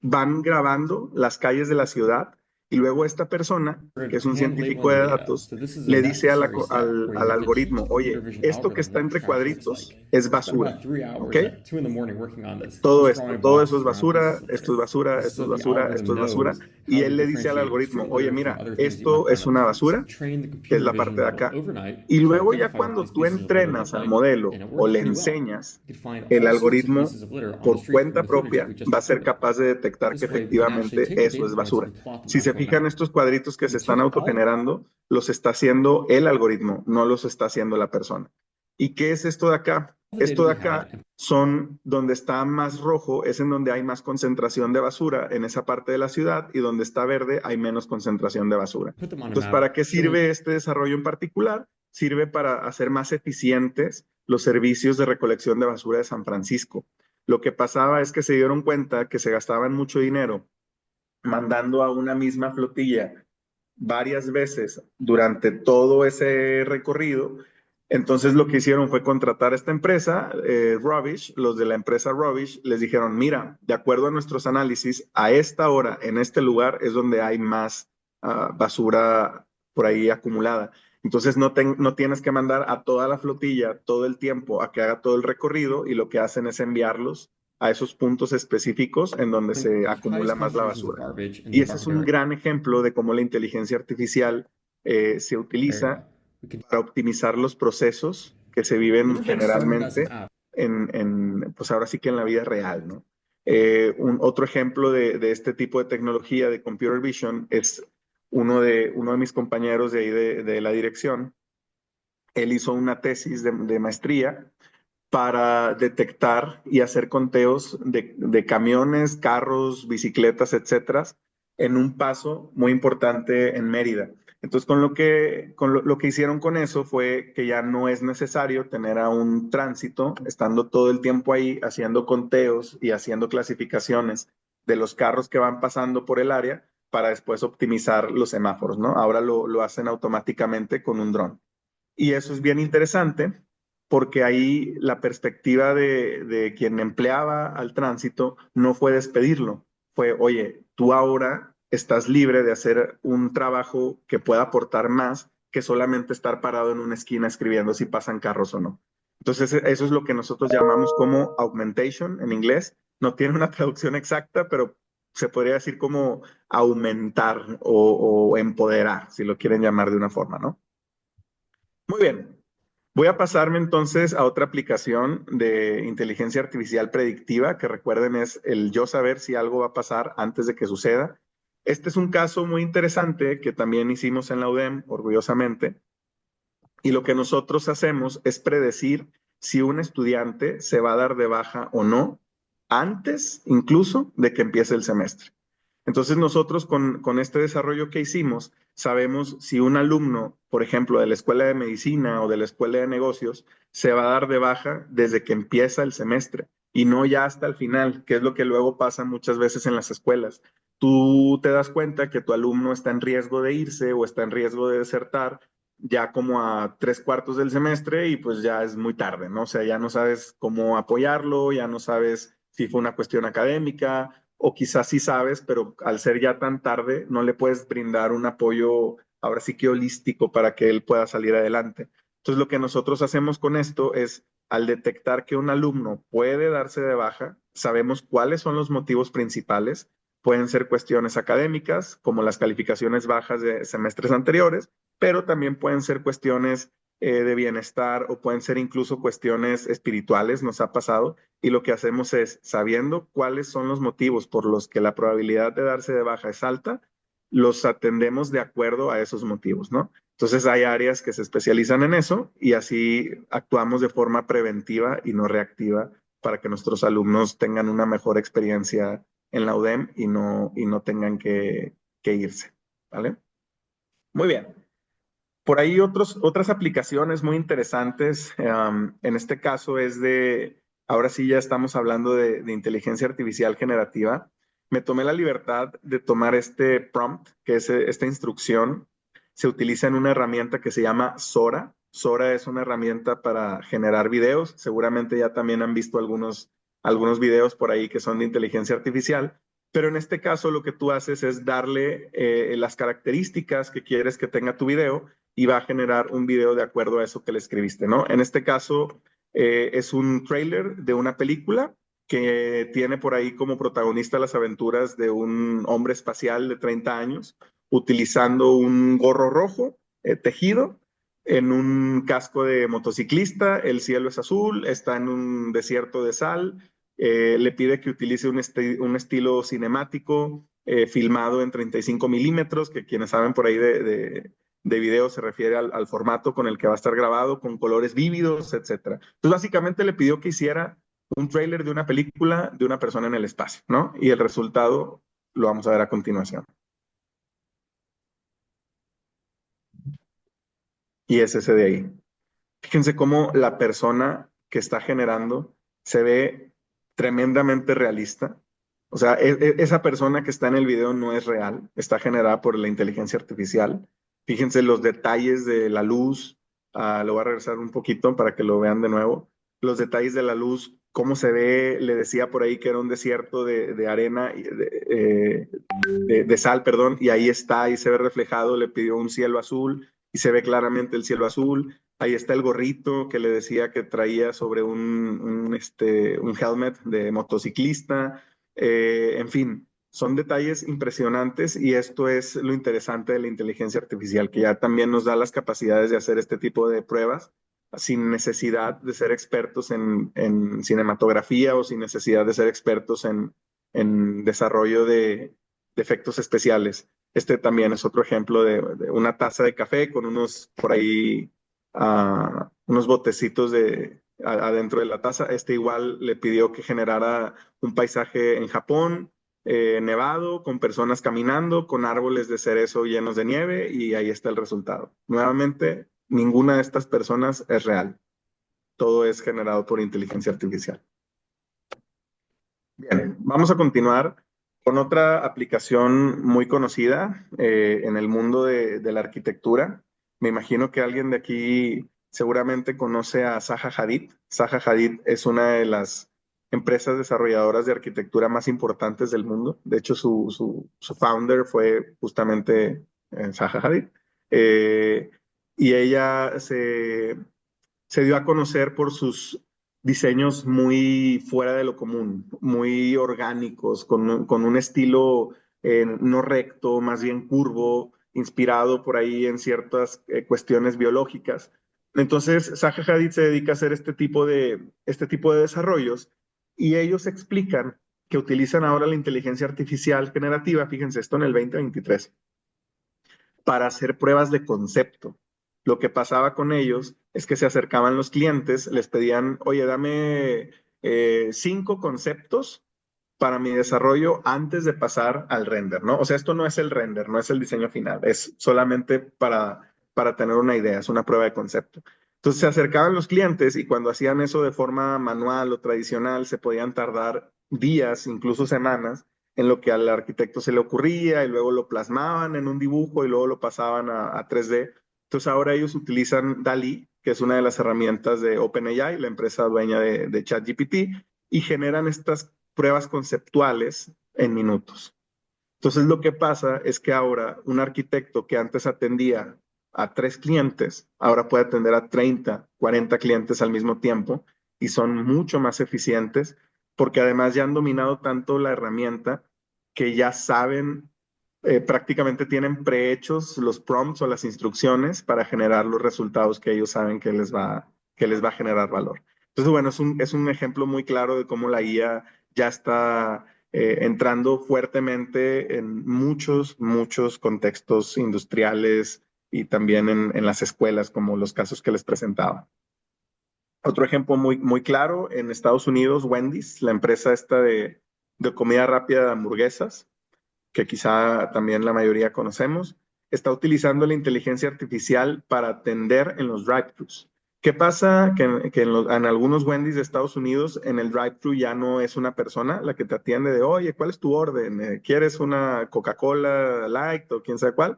van grabando las calles de la ciudad y luego esta persona, que es un hand científico labeling de the video. datos, So this is a le dice necessary step where you al have to teach algoritmo, the computer oye, vision esto que algorithm está what entre to track this cuadritos bike. es We spent basura, about 3 hours ¿ok? at 2 in the morning working on this. Todo Just esto, drawing todo eso boxes es around pieces basura, of esto es litter. basura, This is esto so es the basura, algorithm esto es basura, knows y how to él le dice al differentiate algoritmo, street oye, litter from mira, other things that you might esto find es on the una street. So basura, we trained the que es computer la vision parte de model acá, overnight y to luego ya identify what cuando these tú pieces of litter entrenas look al like, modelo and it o worked le pretty well. enseñas, You could find el all sorts of algoritmo pieces of litter on the por street from cuenta the footage that propia we just va a ser recorded. capaz de detectar que This way, we can actually efectivamente take the eso data es points and basura. we plot them Si se onto a fijan, map. estos cuadritos que We se están took all autogenerando, los está haciendo el algoritmo, no los está haciendo la persona. ¿Y qué es esto de acá? the data Esto de we had acá son donde está más rojo, es en donde hay más concentración de basura en esa parte de la ciudad, y donde está verde hay menos concentración de basura. put them on a Entonces, map ¿para qué showing sirve este desarrollo en particular? Sirve para hacer más eficientes los servicios de recolección de basura de San Francisco. Lo que pasaba es que se dieron cuenta que se gastaban mucho dinero mandando a una misma flotilla varias veces durante todo ese recorrido. Entonces lo que hicieron fue contratar a esta empresa, Rubbish. Los de la empresa Rubbish les dijeron, mira, de acuerdo a nuestros análisis, a esta hora, en este lugar, es donde hay más basura por ahí acumulada. Entonces no tienes que mandar a toda la flotilla todo el tiempo a que haga todo el recorrido, y lo que hacen es enviarlos a esos puntos específicos en donde se the acumula highest más la concentrations of basura. garbage in Y the ese es affected un area. gran ejemplo de cómo la inteligencia artificial se utiliza We could para optimizar los procesos que se viven Litterbug started as an generalmente app. pues ahora sí que en la vida real, ¿no? Otro ejemplo de este tipo de tecnología de computer vision es uno de mis compañeros de ahí de la dirección. Él hizo una tesis de maestría para detectar y hacer conteos de camiones, carros, bicicletas, etcétera, en un paso muy importante en Mérida. Entonces, lo que hicieron con eso fue que ya no es necesario tener a un tránsito estando todo el tiempo ahí haciendo conteos y haciendo clasificaciones de los carros que van pasando por el área para después optimizar los semáforos, ¿no? Ahora lo hacen automáticamente con un dron. Y eso es bien interesante porque ahí la perspectiva de quien empleaba al tránsito no fue despedirlo, fue, oye, tú ahora estás libre de hacer un trabajo que pueda aportar más que solamente estar parado en una esquina escribiendo si pasan carros o no. Entonces, eso es lo que nosotros llamamos como augmentation en inglés. No tiene una traducción exacta, pero se podría decir como aumentar o empoderar, si lo quieren llamar de una forma, ¿no? Muy bien. Voy a pasarme entonces a otra aplicación de inteligencia artificial predictiva, que recuerden es el yo saber si algo va a pasar antes de que suceda. Este es un caso muy interesante que también hicimos en la UDEM, orgullosamente, y lo que nosotros hacemos es predecir si un estudiante se va a dar de baja o no antes incluso de que empiece el semestre. Entonces nosotros con este desarrollo que hicimos, sabemos si un alumno, por ejemplo, de la escuela de medicina o de la escuela de negocios, se va a dar de baja desde que empieza el semestre y no ya hasta el final, que es lo que luego pasa muchas veces en las escuelas. Tú te das cuenta que tu alumno está en riesgo de irse o está en riesgo de desertar ya como a 3/4 del semestre y pues ya es muy tarde, ¿no? O sea, ya no sabes cómo apoyarlo, ya no sabes si fue una cuestión académica o quizás sí sabes, pero al ser ya tan tarde no le puedes brindar un apoyo ahora sí que holístico para que él pueda salir adelante. Entonces lo que nosotros hacemos con esto es al detectar que un alumno puede darse de baja, sabemos cuáles son los motivos principales. Pueden ser cuestiones académicas, como las calificaciones bajas de semestres anteriores, pero también pueden ser cuestiones de bienestar o pueden ser incluso cuestiones espirituales, nos ha pasado, y lo que hacemos es, sabiendo cuáles son los motivos por los que la probabilidad de darse de baja es alta, los atendemos de acuerdo a esos motivos, ¿no? Entonces hay áreas que se especializan en eso y así actuamos de forma preventiva y no reactiva para que nuestros alumnos tengan una mejor experiencia en la UDEM y no tengan que irse, ¿vale? Muy bien. Por ahí otras aplicaciones muy interesantes. En este caso es ahora sí ya estamos hablando de inteligencia artificial generativa. Me tomé la libertad de tomar este prompt, que es esta instrucción. Se utiliza en una herramienta que se llama Sora. Sora es una herramienta para generar videos. Seguramente ya también han visto algunos videos por ahí que son de inteligencia artificial. Pero en este caso lo que tú haces es darle las características que quieres que tenga tu video y va a generar un video de acuerdo a eso que le escribiste, ¿no? En este caso es un trailer de una película que tiene por ahí como protagonista las aventuras de un hombre espacial de 30 años utilizando un gorro rojo tejido en un casco de motociclista, el cielo es azul, está en un desierto de sal, le pide que utilice un estilo cinemático filmado en 35 milímetros, que quienes saben por ahí de video se refiere al formato con el que va a estar grabado, con colores vívidos, etcétera. Entonces, básicamente le pidió que hiciera un tráiler de una película de una persona en el espacio, ¿no? Y el resultado lo vamos a ver a continuación. Y es ese de ahí. Fíjense cómo la persona que está generando se ve tremendamente realista. O sea, esa persona que está en el video no es real, está generada por la inteligencia artificial. Fíjense los detalles de la luz. Lo voy a regresar un poquito para que lo vean de nuevo. Los detalles de la luz, cómo se ve, le decía por ahí que era un desierto de arena, de sal, perdón, y ahí está, ahí se ve reflejado, le pidió un cielo azul y se ve claramente el cielo azul. Ahí está el gorrito que le decía que traía sobre un helmet de motociclista. En fin, son detalles impresionantes y esto es lo interesante de la inteligencia artificial, que ya también nos da las capacidades de hacer este tipo de pruebas sin necesidad de ser expertos en cinematografía o sin necesidad de ser expertos en desarrollo de efectos especiales. Este también es otro ejemplo de una taza de café con unos por ahí unos botecitos adentro de la taza. Este igual le pidió que generara un paisaje en Japón, nevado, con personas caminando, con árboles de cerezo llenos de nieve y ahí está el resultado. Nuevamente, ninguna de estas personas es real. Todo es generado por inteligencia artificial. Bien, vamos a continuar con otra aplicación muy conocida en el mundo de la arquitectura. Me imagino que alguien de aquí seguramente conoce a Zaha Hadid. Zaha Hadid es una de las empresas desarrolladoras de arquitectura más importantes del mundo. De hecho, su founder fue justamente Zaha Hadid. Eh, y ella se dio a conocer por sus diseños muy fuera de lo común, muy orgánicos, con un estilo no recto, más bien curvo, inspirado por ahí en ciertas cuestiones biológicas. Entonces, Zaha Hadid se dedica a hacer este tipo de desarrollos y ellos explican que utilizan ahora la inteligencia artificial generativa, fíjense esto en el 2023, para hacer pruebas de concepto. Lo que pasaba con ellos es que se acercaban los clientes, les pedían, oye, dame 5 conceptos para mi desarrollo antes de pasar al render, ¿no? O sea, esto no es el render, no es el diseño final, es solamente para tener una idea, es una prueba de concepto. Entonces se acercaban los clientes y cuando hacían eso de forma manual o tradicional, se podían tardar días, incluso semanas, en lo que al arquitecto se le ocurría y luego lo plasmaban en un dibujo y luego lo pasaban a 3D. Entonces ahora ellos utilizan DALL-E, que es una de las herramientas de OpenAI, la empresa dueña de ChatGPT, y generan estas pruebas conceptuales en minutos. Entonces lo que pasa es que ahora un arquitecto que antes atendía a 3 clientes, ahora puede atender a 30, 40 clientes al mismo tiempo y son mucho más eficientes porque además ya han dominado tanto la herramienta que ya saben, prácticamente tienen prehechos los prompts o las instrucciones para generar los resultados que ellos saben que les va a generar valor. Entonces, bueno, es un ejemplo muy claro de cómo la IA ya está entrando fuertemente en muchos contextos industriales y también en las escuelas, como los casos que les presentaba. Otro ejemplo muy claro, en Estados Unidos, Wendy's, la empresa esta de comida rápida de hamburguesas, que quizá también la mayoría conocemos, está utilizando la inteligencia artificial para atender en los drive-thrus. ¿Qué pasa? Que en algunos Wendy's de Estados Unidos, en el drive-thru ya no es una persona la que te atiende de, oye, ¿cuál es tu orden? ¿Quieres una Coca-Cola Light o quién sabe cuál?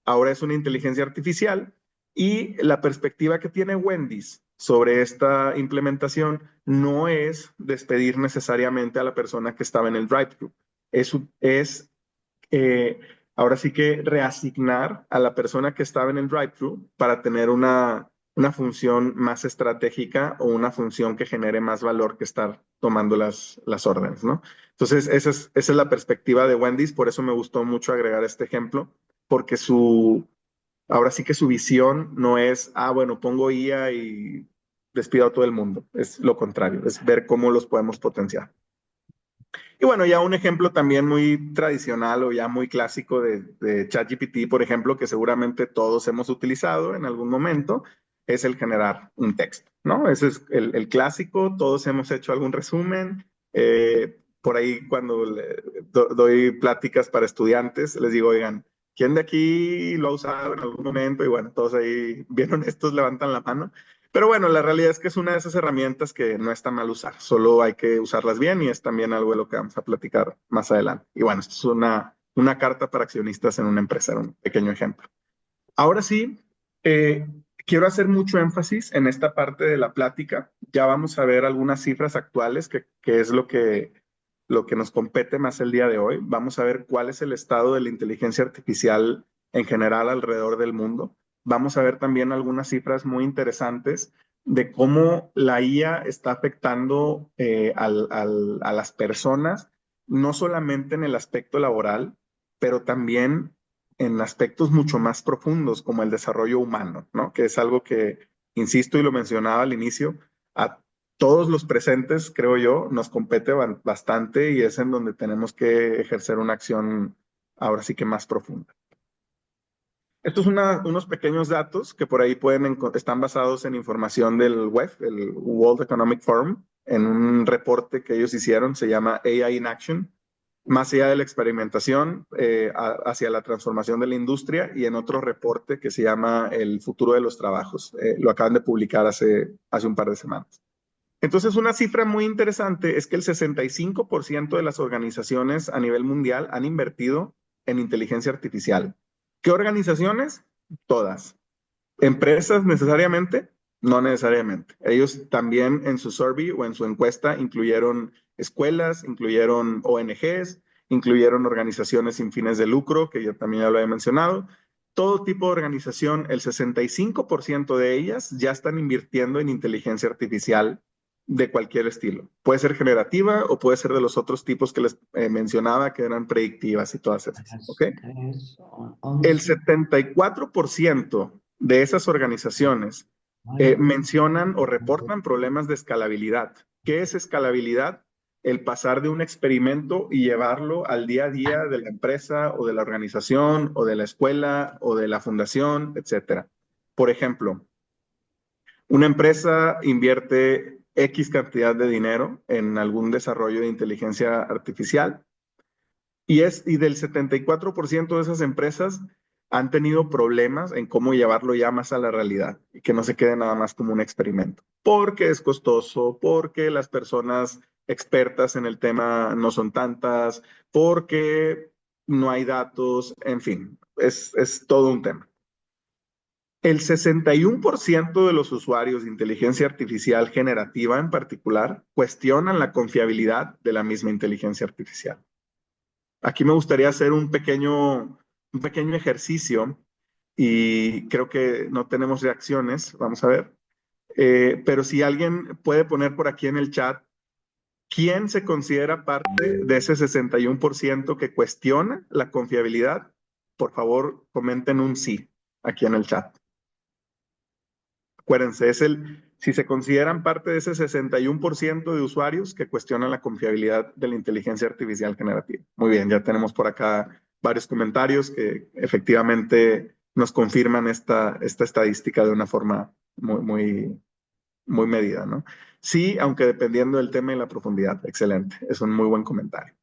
Ahora es una inteligencia artificial y la perspectiva que tiene Wendy's sobre esta implementación no es despedir necesariamente a la persona que estaba en el drive-thru. Es ahora sí que reasignar a la persona que estaba en el drive-thru para tener una función más estratégica o una función que genere más valor que estar tomando las órdenes, ¿no? Entonces, esa es la perspectiva de Wendy's, por eso me gustó mucho agregar este ejemplo, porque ahora sí que su visión no es, bueno, pongo IA y despido a todo el mundo, es lo contrario, es ver cómo los podemos potenciar. Y bueno, ya un ejemplo también muy tradicional o ya muy clásico de ChatGPT, por ejemplo, que seguramente todos hemos utilizado en algún momento, es el generar un texto, ¿no? Ese es el clásico, todos hemos hecho algún resumen. Por ahí cuando doy pláticas para estudiantes, les digo, oigan, ¿quién de aquí lo ha usado en algún momento? Y bueno, todos ahí bien honestos levantan la mano. Pero bueno, la realidad es que es una de esas herramientas que no está mal usar, solo hay que usarlas bien y es también algo de lo que vamos a platicar más adelante. Y bueno, esto es una carta para accionistas en una empresa, un pequeño ejemplo. Ahora sí, quiero hacer mucho énfasis en esta parte de la plática. Ya vamos a ver algunas cifras actuales, que es lo que nos compete más el día de hoy. Vamos a ver cuál es el estado de la inteligencia artificial en general alrededor del mundo. Vamos a ver también algunas cifras muy interesantes de cómo la IA está afectando a las personas, no solamente en el aspecto laboral, pero también en aspectos mucho más profundos como el desarrollo humano, ¿no? Que es algo que, insisto y lo mencionaba al inicio, a todos los presentes, creo yo, nos compete bastante y es en donde tenemos que ejercer una acción ahora sí que más profunda. Estos son unos pequeños datos que por ahí están basados en información del WEF, el World Economic Forum, en un reporte que ellos hicieron, se llama AI in Action, más allá de la experimentación hacia la transformación de la industria, y en otro reporte que se llama El futuro de los trabajos. Lo acaban de publicar hace un par de semanas. Entonces, una cifra muy interesante es que el 65% de las organizaciones a nivel mundial han invertido en inteligencia artificial. ¿Qué organizaciones? Todas. ¿Empresas necesariamente? No necesariamente. Ellos también en su survey o en su encuesta incluyeron escuelas, incluyeron ONGs, incluyeron organizaciones sin fines de lucro, que yo también ya lo he mencionado. Todo tipo de organización, el 65% de ellas ya están invirtiendo en inteligencia artificial de cualquier estilo. Puede ser generativa o puede ser de los otros tipos que les mencionaba, que eran predictivas y todas esas. ¿Ok? El 74% de esas organizaciones mencionan o reportan problemas de escalabilidad. ¿Qué es escalabilidad? El pasar de un experimento y llevarlo al día a día de la empresa o de la organización o de la escuela o de la fundación, etcétera. Por ejemplo, una empresa invierte X cantidad de dinero en algún desarrollo de inteligencia artificial y del 74% de esas empresas han tenido problemas en cómo llevarlo ya más a la realidad y que no se quede nada más como un experimento. Porque es costoso, porque las personas expertas en el tema no son tantas, porque no hay datos, en fin, es todo un tema. El 61% de los usuarios de inteligencia artificial generativa en particular cuestionan la confiabilidad de la misma inteligencia artificial. Aquí me gustaría hacer un pequeño ejercicio y creo que no tenemos reacciones, vamos a ver. Pero si alguien puede poner por aquí en el chat, ¿quién se considera parte de ese 61% que cuestiona la confiabilidad? Por favor, comenten un sí aquí en el chat. Acuérdense, si se consideran parte de ese 61% de usuarios que cuestionan la confiabilidad de la inteligencia artificial generativa. Muy bien, ya tenemos por acá varios comentarios que efectivamente nos confirman esta estadística de una forma muy medida, ¿no? Sí, aunque dependiendo del tema y la profundidad. Excelente, es un muy buen comentario.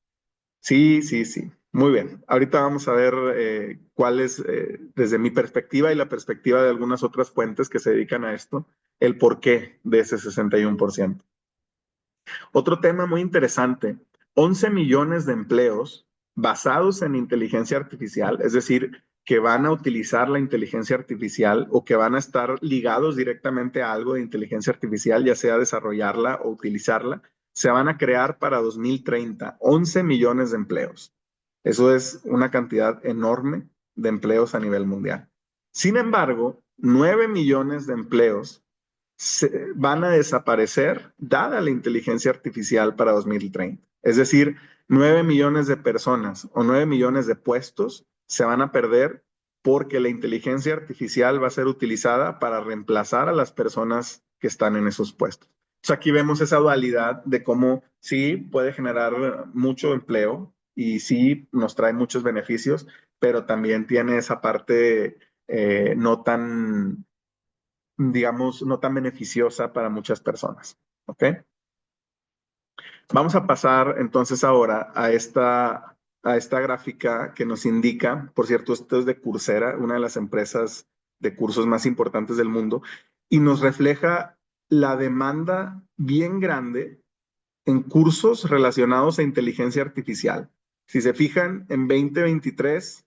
Sí, sí, sí. Muy bien. Ahorita vamos a ver cuál es, desde mi perspectiva y la perspectiva de algunas otras fuentes que se dedican a esto, el porqué de ese 61%. Otro tema muy interesante, 11 millones de empleos basados en inteligencia artificial, es decir, que van a utilizar la inteligencia artificial o que van a estar ligados directamente a algo de inteligencia artificial, ya sea desarrollarla o utilizarla, se van a crear para 2030, 11 millones de empleos. Eso es una cantidad enorme de empleos a nivel mundial. Sin embargo, 9 millones de empleos van a desaparecer dada la inteligencia artificial para 2030. Es decir, 9 millones de personas o 9 millones de puestos se van a perder porque la inteligencia artificial va a ser utilizada para reemplazar a las personas que están en esos puestos. Entonces aquí vemos esa dualidad de cómo sí puede generar mucho empleo y sí nos trae muchos beneficios, pero también tiene esa parte no tan, digamos, no tan beneficiosa para muchas personas. ¿Ok? Vamos a pasar entonces ahora a esta gráfica que nos indica, por cierto, esto es de Coursera, una de las empresas de cursos más importantes del mundo, y nos refleja la demanda bien grande en cursos relacionados a inteligencia artificial. Si se fijan, en 2023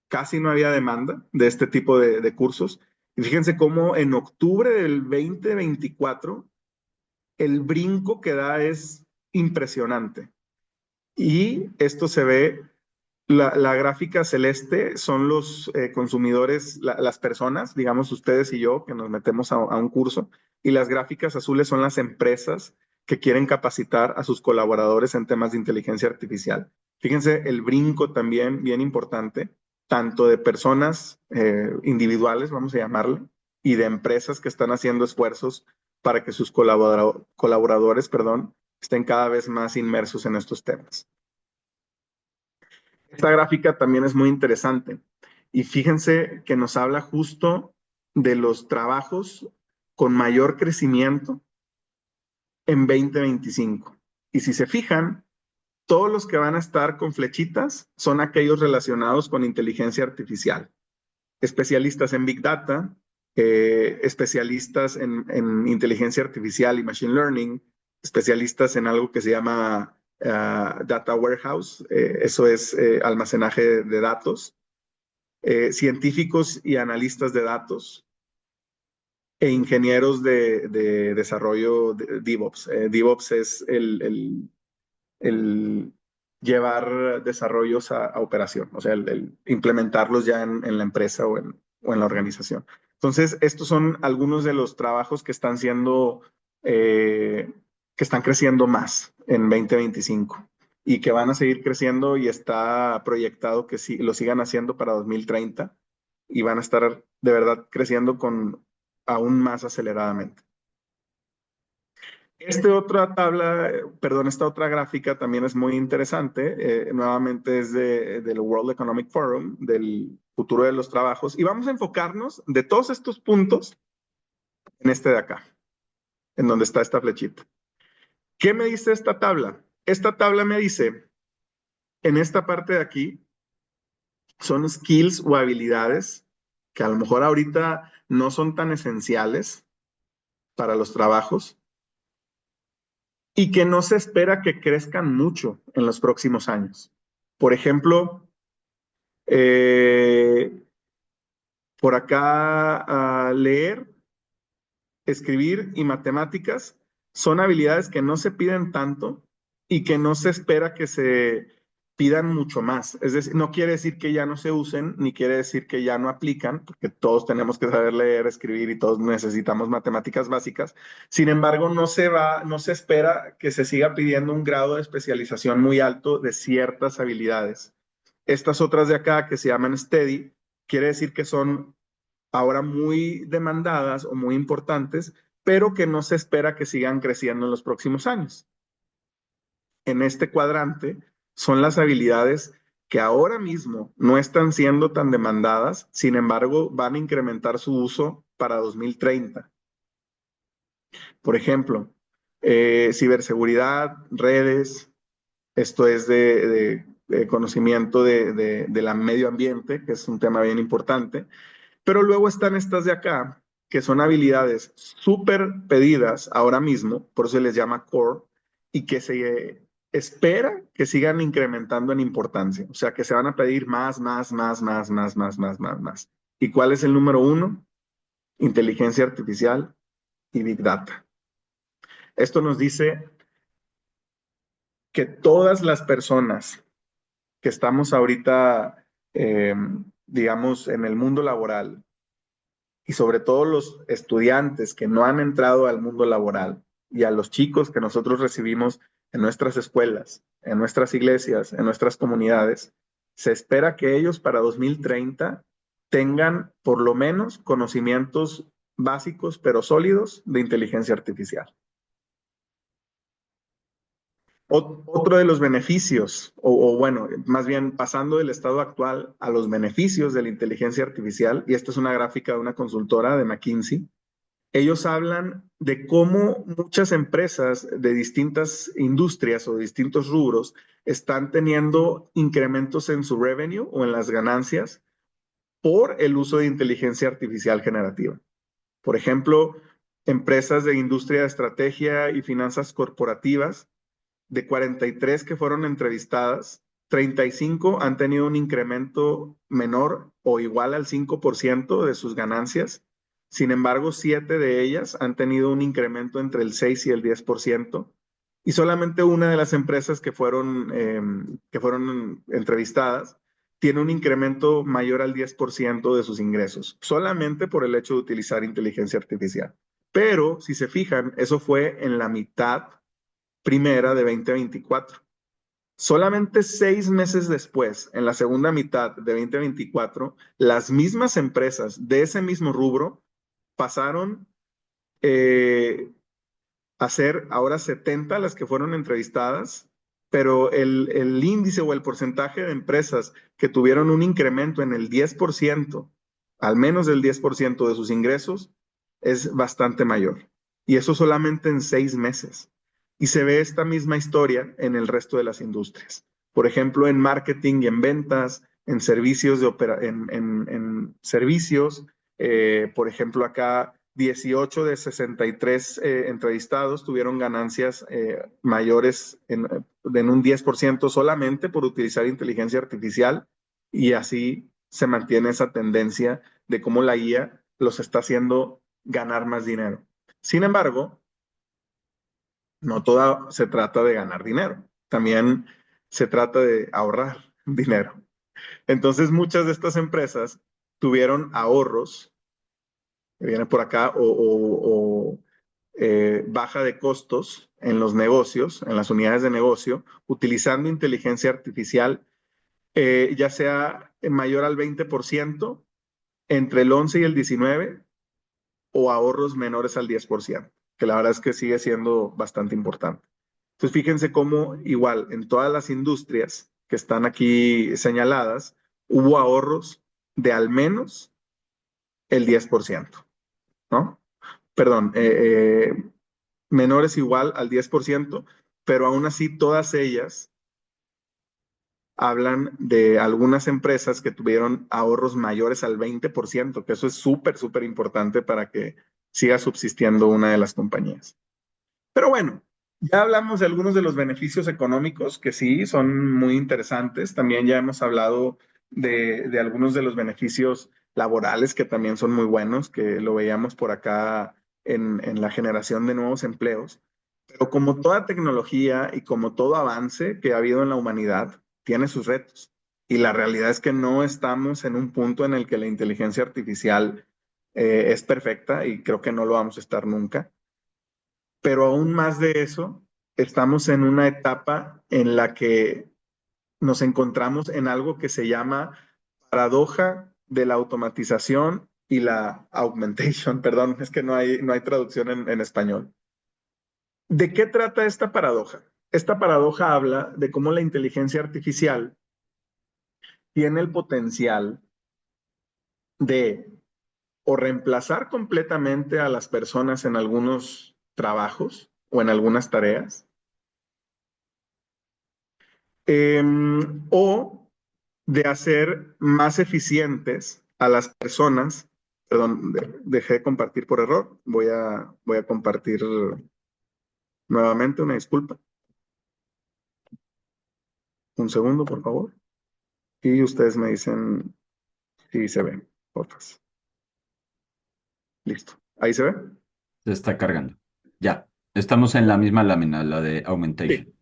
casi no había demanda de este tipo de cursos. Y fíjense cómo en octubre del 2024 el brinco que da es impresionante. Y esto se ve, la gráfica celeste son los consumidores, las personas, digamos ustedes y yo, que nos metemos a un curso, y las gráficas azules son las empresas que quieren capacitar a sus colaboradores en temas de inteligencia artificial. Fíjense el brinco también bien importante, tanto de personas individuales, vamos a llamarle, y de empresas que están haciendo esfuerzos para que sus colaboradores, estén cada vez más inmersos en estos temas. Esta gráfica también es muy interesante y fíjense que nos habla justo de los trabajos con mayor crecimiento en 2025. Y si se fijan, todos los que van a estar con flechitas son aquellos relacionados con inteligencia artificial. Especialistas en Big Data, especialistas en inteligencia artificial y Machine Learning, especialistas en algo que se llama Data Warehouse, eso es almacenaje de datos, científicos y analistas de datos, e ingenieros de desarrollo de DevOps. DevOps es el llevar desarrollos a operación, o sea, el implementarlos ya en la empresa o en la organización. Entonces, estos son algunos de los trabajos que están siendo, que están creciendo más en 2025 y que van a seguir creciendo y está proyectado que sí, lo sigan haciendo para 2030 y van a estar de verdad creciendo con aún más aceleradamente. Esta otra tabla, perdón, esta otra gráfica también es muy interesante. Nuevamente es del World Economic Forum, del futuro de los trabajos. Y vamos a enfocarnos de todos estos puntos en este de acá, en donde está esta flechita. ¿Qué me dice esta tabla? Esta tabla me dice, en esta parte de aquí, son skills o habilidades que a lo mejor ahorita no son tan esenciales para los trabajos, y que no se espera que crezcan mucho en los próximos años. Por ejemplo, por acá leer, escribir y matemáticas son habilidades que no se piden tanto y que no se espera que se pidan mucho más. Es decir, no quiere decir que ya no se usen, ni quiere decir que ya no aplican, porque todos tenemos que saber leer, escribir y todos necesitamos matemáticas básicas. Sin embargo, no se espera que se siga pidiendo un grado de especialización muy alto de ciertas habilidades. Estas otras de acá, que se llaman steady, quiere decir que son ahora muy demandadas o muy importantes, pero que no se espera que sigan creciendo en los próximos años. En este cuadrante son las habilidades que ahora mismo no están siendo tan demandadas, sin embargo, van a incrementar su uso para 2030. Por ejemplo, ciberseguridad, redes, esto es de conocimiento de la medio ambiente, que es un tema bien importante. Pero luego están estas de acá, que son habilidades súper pedidas ahora mismo, por eso se les llama core, y que se espera que sigan incrementando en importancia. O sea, que se van a pedir más. ¿Y cuál es el número uno? Inteligencia artificial y Big Data. Esto nos dice que todas las personas que estamos ahorita, digamos, en el mundo laboral, y sobre todo los estudiantes que no han entrado al mundo laboral y a los chicos que nosotros recibimos en nuestras escuelas, en nuestras iglesias, en nuestras comunidades, se espera que ellos para 2030 tengan por lo menos conocimientos básicos pero sólidos de inteligencia artificial. Otro de los beneficios, o bueno, más bien pasando del estado actual a los beneficios de la inteligencia artificial, y esta es una gráfica de una consultora de McKinsey, ellos hablan de cómo muchas empresas de distintas industrias o distintos rubros están teniendo incrementos en su revenue o en las ganancias por el uso de inteligencia artificial generativa. Por ejemplo, empresas de industria de estrategia y finanzas corporativas, de 43 que fueron entrevistadas, 35 han tenido un incremento menor o igual al 5% de sus ganancias. Sin embargo, 7 de ellas han tenido un incremento entre el 6 y el 10%. Y solamente una de las empresas que fueron entrevistadas tiene un incremento mayor al 10% de sus ingresos, solamente por el hecho de utilizar inteligencia artificial. Pero, si se fijan, eso fue en la mitad primera de 2024. Solamente 6 meses después, en la segunda mitad de 2024, las mismas empresas de ese mismo rubro pasaron a ser ahora 70 las que fueron entrevistadas, pero el índice o el porcentaje de empresas que tuvieron un incremento en el 10%, al menos del 10% de sus ingresos, es bastante mayor. Y eso solamente en 6 meses. Y se ve esta misma historia en el resto de las industrias. Por ejemplo, en marketing y en ventas, en servicios, en servicios. Por ejemplo, acá 18 de 63 entrevistados tuvieron ganancias mayores en un 10% solamente por utilizar inteligencia artificial, y así se mantiene esa tendencia de cómo la IA los está haciendo ganar más dinero. Sin embargo, no todo se trata de ganar dinero, también se trata de ahorrar dinero. Entonces, muchas de estas empresas tuvieron ahorros, que viene por acá, baja de costos en los negocios, en las unidades de negocio, utilizando inteligencia artificial, ya sea mayor al 20%, entre el 11 y el 19%, o ahorros menores al 10%, que la verdad es que sigue siendo bastante importante. Entonces, fíjense cómo igual en todas las industrias que están aquí señaladas, hubo ahorros de al menos el 10%, ¿no? Perdón, menores igual al 10%, pero aún así todas ellas hablan de algunas empresas que tuvieron ahorros mayores al 20%, que eso es súper, súper importante para que siga subsistiendo una de las compañías. Pero bueno, ya hablamos de algunos de los beneficios económicos que sí son muy interesantes. También ya hemos hablado de algunos de los beneficios laborales que también son muy buenos, que lo veíamos por acá en la generación de nuevos empleos. Pero como toda tecnología y como todo avance que ha habido en la humanidad, tiene sus retos. Y la realidad es que no estamos en un punto en el que la inteligencia artificial es perfecta y creo que no lo vamos a estar nunca. Pero aún más de eso, estamos en una etapa en la que nos encontramos en algo que se llama paradoja de la automatización y la augmentation. Perdón, es que no hay traducción en español. ¿De qué trata esta paradoja? Esta paradoja habla de cómo la inteligencia artificial tiene el potencial de o reemplazar completamente a las personas en algunos trabajos o en algunas tareas, o de hacer más eficientes a las personas. Perdón, dejé de compartir por error. Voy a compartir nuevamente, una disculpa. Un segundo, por favor. Y ustedes me dicen si se ven fotos. Listo. ¿Ahí se ve? Se está cargando. Ya. Estamos en la misma lámina, la de Sí. augmentation.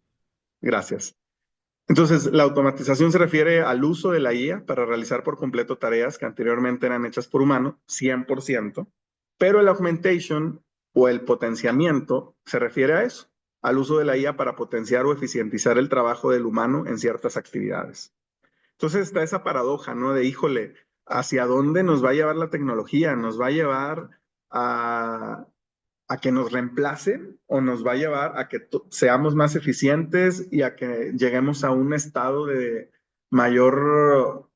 Gracias. Entonces, la automatización se refiere al uso de la IA para realizar por completo tareas que anteriormente eran hechas por humano, 100%, pero el augmentation o el potenciamiento se refiere a eso, al uso de la IA para potenciar o eficientizar el trabajo del humano en ciertas actividades. Entonces está esa paradoja, ¿no? De, híjole, ¿hacia dónde nos va a llevar la tecnología? ¿Nos va a llevar a que nos reemplacen o nos va a llevar a que seamos más eficientes y a que lleguemos a un estado de mayor,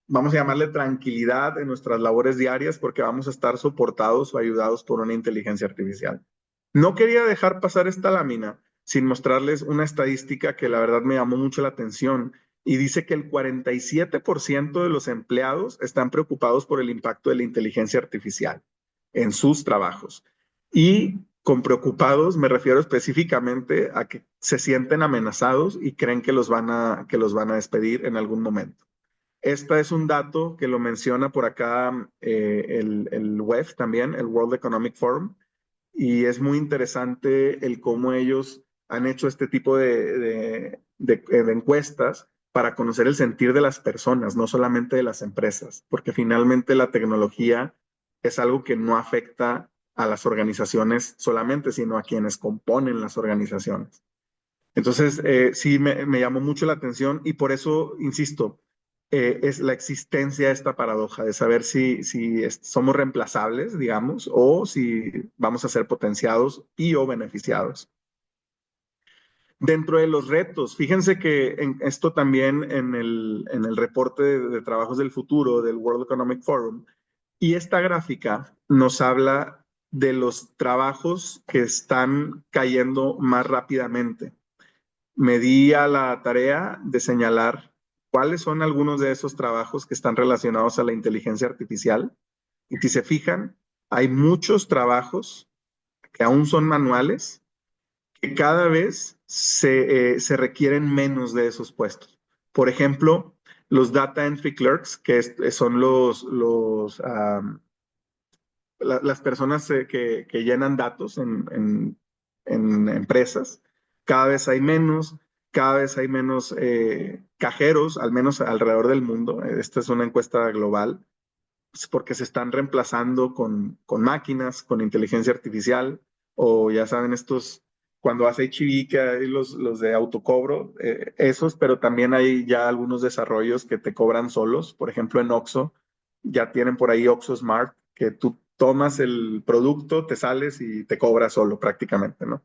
vamos a llamarle tranquilidad en nuestras labores diarias porque vamos a estar soportados o ayudados por una inteligencia artificial? No quería dejar pasar esta lámina sin mostrarles una estadística que la verdad me llamó mucho la atención y dice que el 47% de los empleados están preocupados por el impacto de la inteligencia artificial en sus trabajos. Y con preocupados me refiero específicamente a que se sienten amenazados y creen que los van a despedir en algún momento. Este es un dato que lo menciona por acá el WEF también, el World Economic Forum, y es muy interesante el cómo ellos han hecho este tipo de encuestas para conocer el sentir de las personas, no solamente de las empresas, porque finalmente la tecnología es algo que no afecta a las organizaciones solamente, sino a quienes componen las organizaciones. Entonces, sí me llamó mucho la atención y por eso, insisto, es la existencia de esta paradoja de saber si somos reemplazables, digamos, o si vamos a ser potenciados y o beneficiados. Dentro de los retos, fíjense que esto también en el reporte de trabajos del futuro del World Economic Forum, y esta gráfica nos habla de los trabajos que están cayendo más rápidamente. Me di a la tarea de señalar cuáles son algunos de esos trabajos que están relacionados a la inteligencia artificial. Y si se fijan, hay muchos trabajos que aún son manuales, que cada vez se requieren menos de esos puestos. Por ejemplo, los data entry clerks, que son las personas que llenan datos en empresas. Cada vez hay menos, cada vez hay menos cajeros, al menos alrededor del mundo. Esta es una encuesta global, pues, porque se están reemplazando con máquinas, con inteligencia artificial, o ya saben, estos, cuando hace HEV, que hay los de autocobro, esos, pero también hay ya algunos desarrollos que te cobran solos. Por ejemplo, en Oxxo, ya tienen por ahí Oxxo Smart, que tú tomas el producto, te sales y te cobra solo prácticamente, ¿no?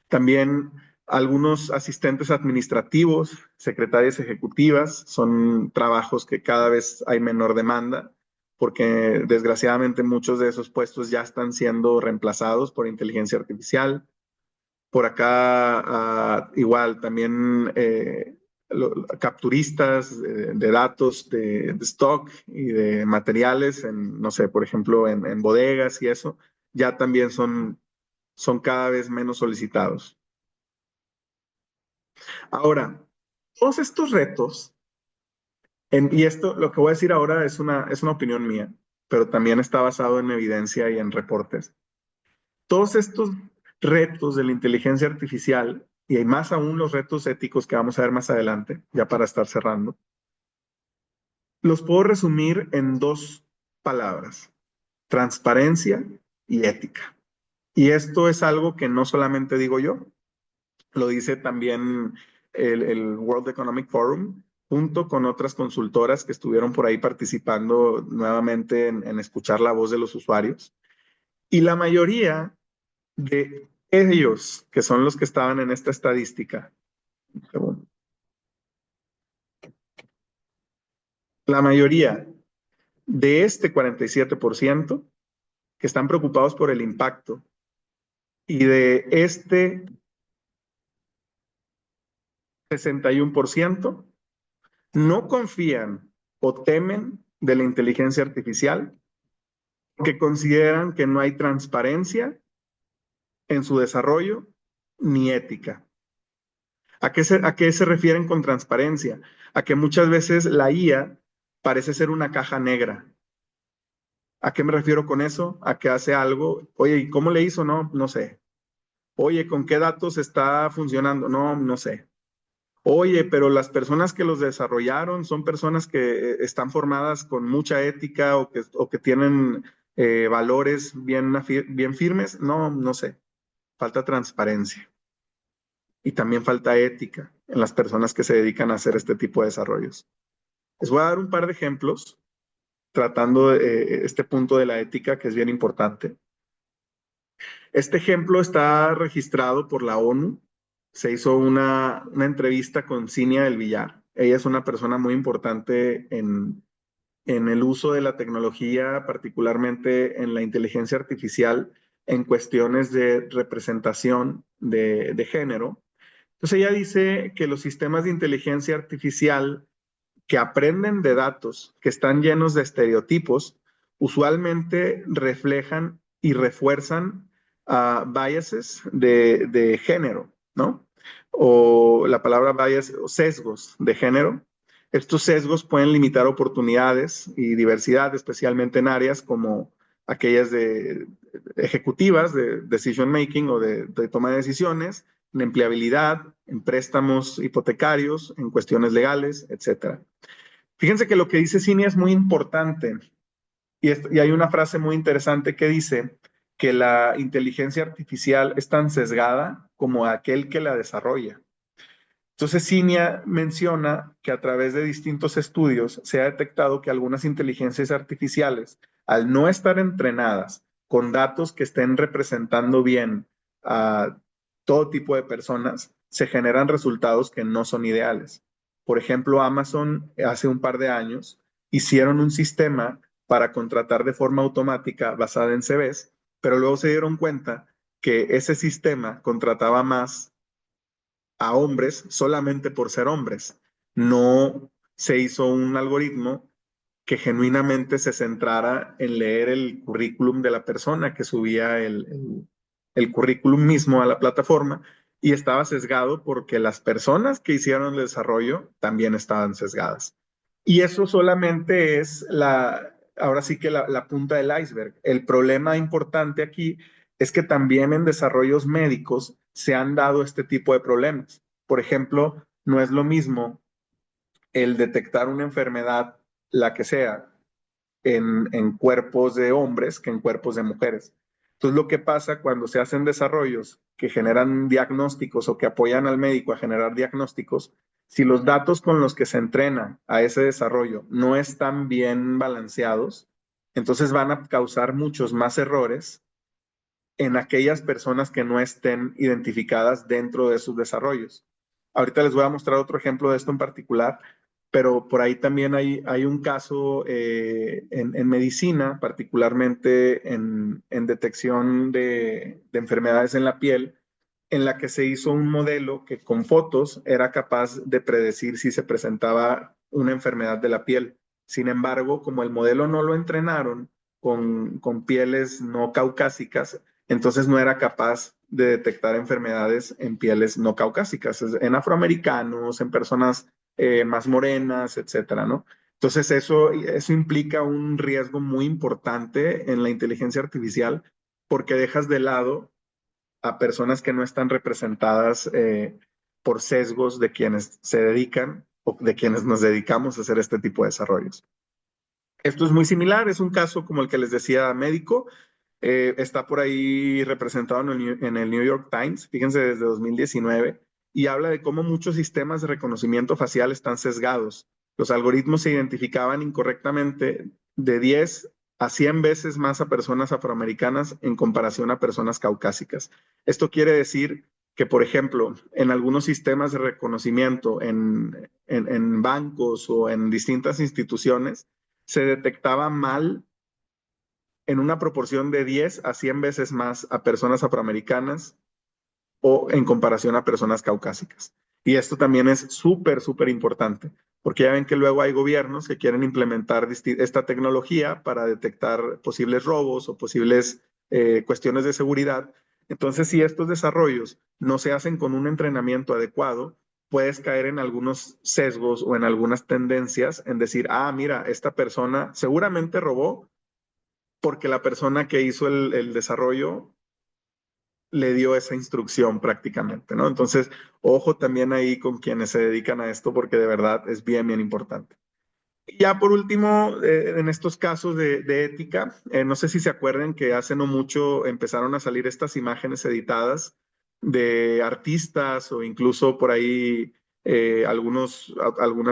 También algunos asistentes administrativos, secretarias ejecutivas, son trabajos que cada vez hay menor demanda, porque desgraciadamente muchos de esos puestos ya están siendo reemplazados por inteligencia artificial. Por acá, igual, también capturistas de datos de stock y de materiales, no sé, por ejemplo, en bodegas y eso, ya también son cada vez menos solicitados. Ahora, todos estos retos, y esto lo que voy a decir ahora es una opinión mía, pero también está basado en evidencia y en reportes. Todos estos retos de la inteligencia artificial, y hay más aún los retos éticos que vamos a ver más adelante, ya para estar cerrando, los puedo resumir en dos palabras: transparencia y ética. Y esto es algo que no solamente digo yo, lo dice también el World Economic Forum, junto con otras consultoras que estuvieron por ahí participando nuevamente en escuchar la voz de los usuarios. Y la mayoría de ellos, que son los que estaban en esta estadística, la mayoría de este 47% que están preocupados por el impacto, y de este 61% no confían o temen de la inteligencia artificial, que consideran que no hay transparencia en su desarrollo ni ética. ¿A qué se refieren con transparencia? A que muchas veces la IA parece ser una caja negra. ¿A qué me refiero con eso? A que hace algo, oye, ¿y cómo le hizo? No, no sé. Oye, ¿con qué datos está funcionando? No, no sé. Oye, pero las personas que los desarrollaron son personas que están formadas con mucha ética, o que tienen valores bien firmes. No, no sé. Falta transparencia. Y también falta ética en las personas que se dedican a hacer este tipo de desarrollos. Les voy a dar un par de ejemplos tratando este punto de la ética, que es bien importante. Este ejemplo está registrado por la ONU. Se hizo una entrevista con Cinia del Villar. Ella es una persona muy importante en el uso de la tecnología, particularmente en la inteligencia artificial, en cuestiones de representación de género. Entonces ella dice que los sistemas de inteligencia artificial que aprenden de datos que están llenos de estereotipos, usualmente reflejan y refuerzan biases de género, ¿no? O la palabra bias, o sesgos de género. Estos sesgos pueden limitar oportunidades y diversidad, especialmente en áreas como aquellas ejecutivas, de decision making o de toma de decisiones, en empleabilidad, en préstamos hipotecarios, en cuestiones legales, etcétera. Fíjense que lo que dice Cinia es muy importante, y hay una frase muy interesante que dice que la inteligencia artificial es tan sesgada como aquel que la desarrolla. Entonces, Cinia menciona que a través de distintos estudios se ha detectado que algunas inteligencias artificiales, al no estar entrenadas con datos que estén representando bien a todo tipo de personas, se generan resultados que no son ideales. Por ejemplo, Amazon hace un par de años hicieron un sistema para contratar de forma automática basada en CVs, pero luego se dieron cuenta que ese sistema contrataba más a hombres solamente por ser hombres. No se hizo un algoritmo que genuinamente se centrara en leer el currículum de la persona que subía el currículum mismo a la plataforma, y estaba sesgado porque las personas que hicieron el desarrollo también estaban sesgadas. Y eso solamente es ahora sí que la punta del iceberg. El problema importante aquí es que también en desarrollos médicos se han dado este tipo de problemas. Por ejemplo, no es lo mismo el detectar una enfermedad, la que sea, en cuerpos de hombres que en cuerpos de mujeres. Entonces, lo que pasa cuando se hacen desarrollos que generan diagnósticos o que apoyan al médico a generar diagnósticos, si los datos con los que se entrena a ese desarrollo no están bien balanceados, entonces van a causar muchos más errores en aquellas personas que no estén identificadas dentro de sus desarrollos. Ahorita les voy a mostrar otro ejemplo de esto en particular, pero por ahí también hay un caso en medicina, particularmente en detección de enfermedades en la piel, en la que se hizo un modelo que con fotos era capaz de predecir si se presentaba una enfermedad de la piel. Sin embargo, como el modelo no lo entrenaron con pieles no caucásicas, entonces no era capaz de detectar enfermedades en pieles no caucásicas, en afroamericanos, en personas más morenas, etcétera, ¿no? Entonces eso implica un riesgo muy importante en la inteligencia artificial porque dejas de lado a personas que no están representadas por sesgos de quienes se dedican o de quienes nos dedicamos a hacer este tipo de desarrollos. Esto es muy similar, es un caso como el que les decía médico, está por ahí representado en el New York Times, fíjense, desde 2019, y habla de cómo muchos sistemas de reconocimiento facial están sesgados. Los algoritmos se identificaban incorrectamente de 10 a 100 veces más a personas afroamericanas en comparación a personas caucásicas. Esto quiere decir que, por ejemplo, en algunos sistemas de reconocimiento, en bancos o en distintas instituciones, se detectaba mal en una proporción de 10 a 100 veces más a personas afroamericanas o en comparación a personas caucásicas. Y esto también es súper, súper importante, porque ya ven que luego hay gobiernos que quieren implementar esta tecnología para detectar posibles robos o posibles cuestiones de seguridad. Entonces, si estos desarrollos no se hacen con un entrenamiento adecuado, puedes caer en algunos sesgos o en algunas tendencias en decir, ah, mira, esta persona seguramente robó porque la persona que hizo el desarrollo le dio esa instrucción prácticamente, ¿no? Entonces, ojo también ahí con quienes se dedican a esto porque de verdad es bien, bien importante. Y ya por último, en estos casos de ética, no sé si se acuerdan que hace no mucho empezaron a salir estas imágenes editadas de artistas o incluso por ahí algunas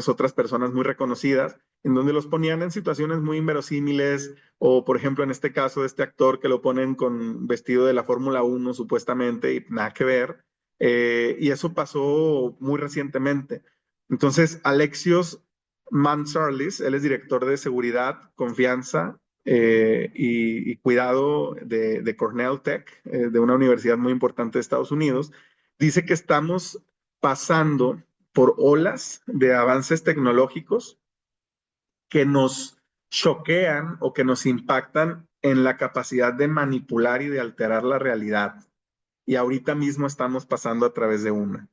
otras personas muy reconocidas, en donde los ponían en situaciones muy inverosímiles, o por ejemplo en este caso de este actor que lo ponen con vestido de la Fórmula 1 supuestamente y nada que ver, y eso pasó muy recientemente. Entonces, Alexios Mansarlis, él es director de seguridad, confianza y cuidado de Cornell Tech, de una universidad muy importante de Estados Unidos. Dice que estamos pasando por olas de avances tecnológicos que nos choquean o que nos impactan en la capacidad de manipular y de alterar la realidad. Y ahorita mismo estamos pasando a través de una.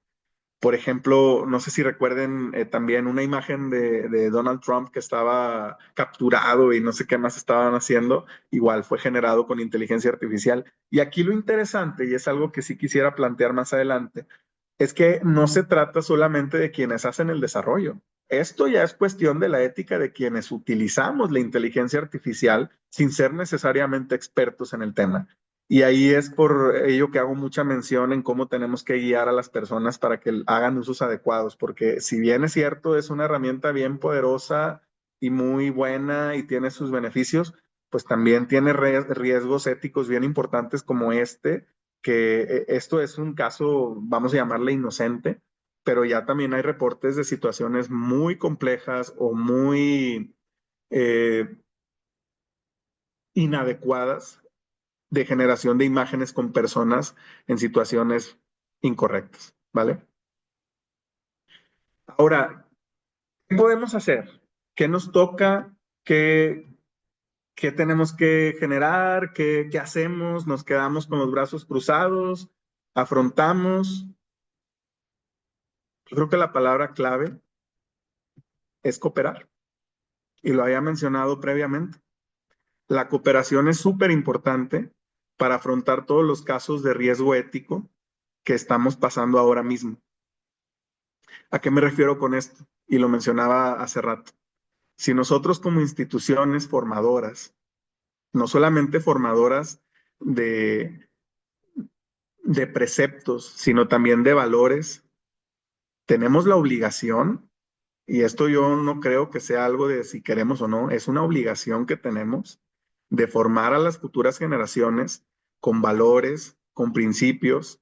Por ejemplo, no sé si recuerden también una imagen de Donald Trump que estaba capturado y no sé qué más estaban haciendo, igual fue generado con inteligencia artificial. Y aquí lo interesante, y es algo que sí quisiera plantear más adelante, es que no se trata solamente de quienes hacen el desarrollo. Esto ya es cuestión de la ética de quienes utilizamos la inteligencia artificial sin ser necesariamente expertos en el tema. Y ahí es por ello que hago mucha mención en cómo tenemos que guiar a las personas para que hagan usos adecuados, porque si bien es cierto, es una herramienta bien poderosa y muy buena y tiene sus beneficios, pues también tiene riesgos éticos bien importantes como este, que esto es un caso, vamos a llamarle inocente, pero ya también hay reportes de situaciones muy complejas o muy eh, inadecuadas de generación de imágenes con personas en situaciones incorrectas, ¿vale? Ahora, ¿qué podemos hacer? ¿Qué nos toca? ¿Qué tenemos que generar? ¿Qué hacemos? ¿Nos quedamos con los brazos cruzados? ¿Afrontamos? Yo creo que la palabra clave es cooperar, y lo había mencionado previamente. La cooperación es súper importante para afrontar todos los casos de riesgo ético que estamos pasando ahora mismo. ¿A qué me refiero con esto? Y lo mencionaba hace rato. Si nosotros como instituciones formadoras, no solamente formadoras de, de preceptos, sino también de valores, tenemos la obligación, y esto yo no creo que sea algo de si queremos o no, es una obligación que tenemos de formar a las futuras generaciones con valores, con principios,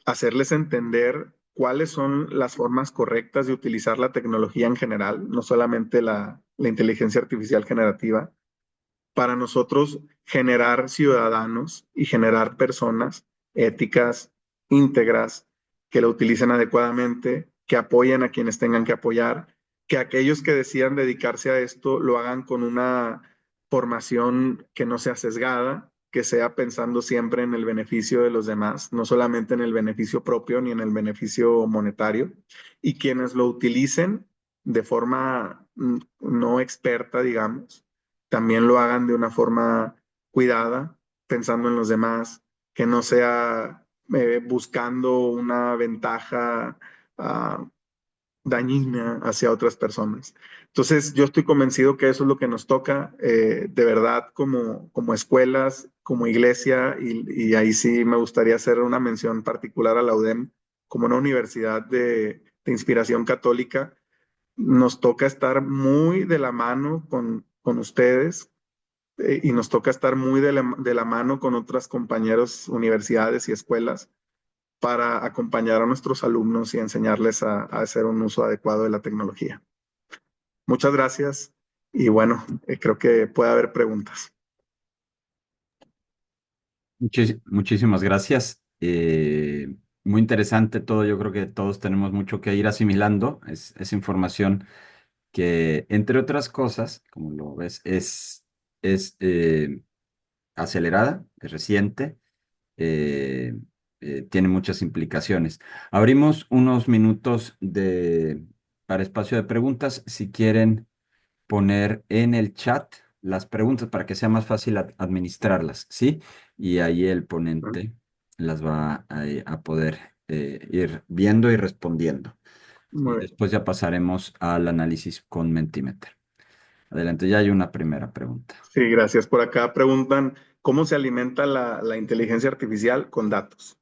hacerles entender cuáles son las formas correctas de utilizar la tecnología en general, no solamente la inteligencia artificial generativa, para nosotros generar ciudadanos y generar personas éticas, íntegras, que lo utilicen adecuadamente, que apoyen a quienes tengan que apoyar, que aquellos que decidan dedicarse a esto lo hagan con una formación que no sea sesgada, que sea pensando siempre en el beneficio de los demás, no solamente en el beneficio propio ni en el beneficio monetario, y quienes lo utilicen de forma no experta, digamos, también lo hagan de una forma cuidada, pensando en los demás, que no sea buscando una ventaja dañina hacia otras personas. Entonces, yo estoy convencido que eso es lo que nos toca de verdad como escuelas, como iglesia, y ahí sí me gustaría hacer una mención particular a la UDEM como una universidad de inspiración católica. Nos toca estar muy de la mano con ustedes, y nos toca estar muy de la mano con otras compañeros, universidades y escuelas para acompañar a nuestros alumnos y enseñarles a hacer un uso adecuado de la tecnología. Muchas gracias y bueno, creo que puede haber preguntas. Muchísimas gracias. Muy interesante todo. Yo creo que todos tenemos mucho que ir asimilando. Es información que, entre otras cosas, como lo ves, es acelerada, es reciente, eh, tiene muchas implicaciones. Abrimos unos minutos para espacio de preguntas. Si quieren poner en el chat las preguntas para que sea más fácil administrarlas, ¿sí? Y ahí el ponente las va a poder ir viendo y respondiendo. Y Muy bien. después ya pasaremos al análisis con Mentimeter. Adelante, ya hay una primera pregunta. Sí, gracias. Por acá preguntan, ¿cómo se alimenta la inteligencia artificial con datos?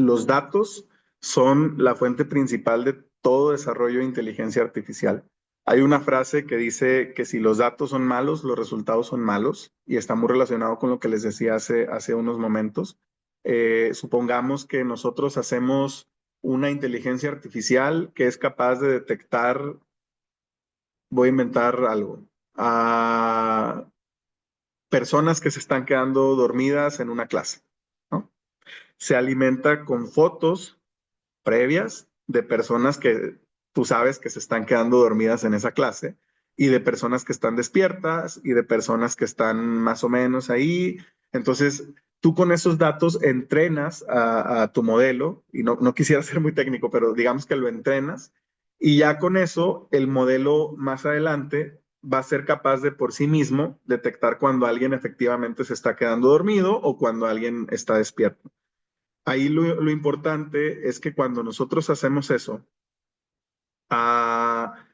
Los datos son la fuente principal de todo desarrollo de inteligencia artificial. Hay una frase que dice que si los datos son malos, los resultados son malos, y está muy relacionado con lo que les decía hace unos momentos. Supongamos que nosotros hacemos una inteligencia artificial que es capaz de detectar, voy a inventar algo, a personas que se están quedando dormidas en una clase, ¿no? Se alimenta con fotos previas de personas que tú sabes que se están quedando dormidas en esa clase, y de personas que están despiertas y de personas que están más o menos ahí. Entonces, tú con esos datos entrenas a tu modelo, y no quisiera ser muy técnico, pero digamos que lo entrenas, y ya con eso el modelo más adelante va a ser capaz de por sí mismo detectar cuando alguien efectivamente se está quedando dormido o cuando alguien está despierto. Ahí lo importante es que cuando nosotros hacemos eso, ah,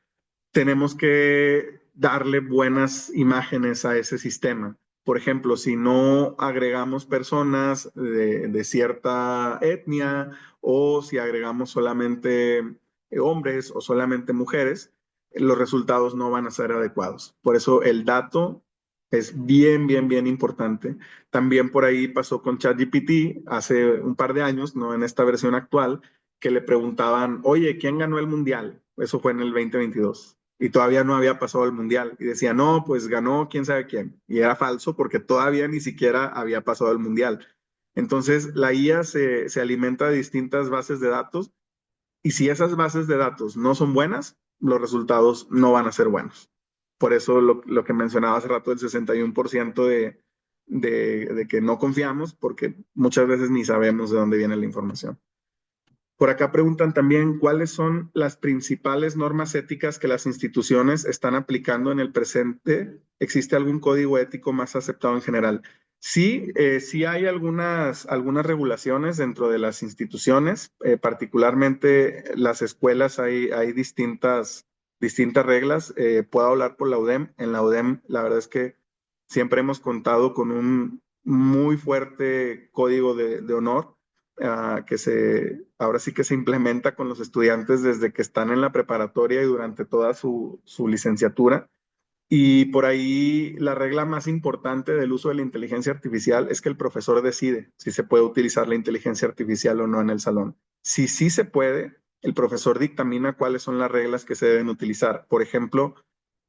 tenemos que darle buenas imágenes a ese sistema. Por ejemplo, si no agregamos personas de cierta etnia, o si agregamos solamente hombres o solamente mujeres, los resultados no van a ser adecuados. Por eso el dato es bien, bien, bien importante. También por ahí pasó con ChatGPT hace un par de años, no en esta versión actual, que le preguntaban, oye, ¿quién ganó el mundial? Eso fue en el 2022 y todavía no había pasado el mundial. Y decía, no, pues ganó quién sabe quién. Y era falso porque todavía ni siquiera había pasado el mundial. Entonces, la IA se alimenta de distintas bases de datos, y si esas bases de datos no son buenas, los resultados no van a ser buenos. Por eso lo que mencionaba hace rato, el 61% de que no confiamos, porque muchas veces ni sabemos de dónde viene la información. Por acá preguntan también cuáles son las principales normas éticas que las instituciones están aplicando en el presente. ¿Existe algún código ético más aceptado en general? Sí, sí hay algunas regulaciones dentro de las instituciones, particularmente las escuelas hay distintas reglas. Puedo hablar por la UDEM. En la UDEM, la verdad es que siempre hemos contado con un muy fuerte código de honor ahora sí que se implementa con los estudiantes desde que están en la preparatoria y durante toda su licenciatura. Y por ahí la regla más importante del uso de la inteligencia artificial es que el profesor decide si se puede utilizar la inteligencia artificial o no en el salón. Si sí se puede, el profesor dictamina cuáles son las reglas que se deben utilizar. Por ejemplo,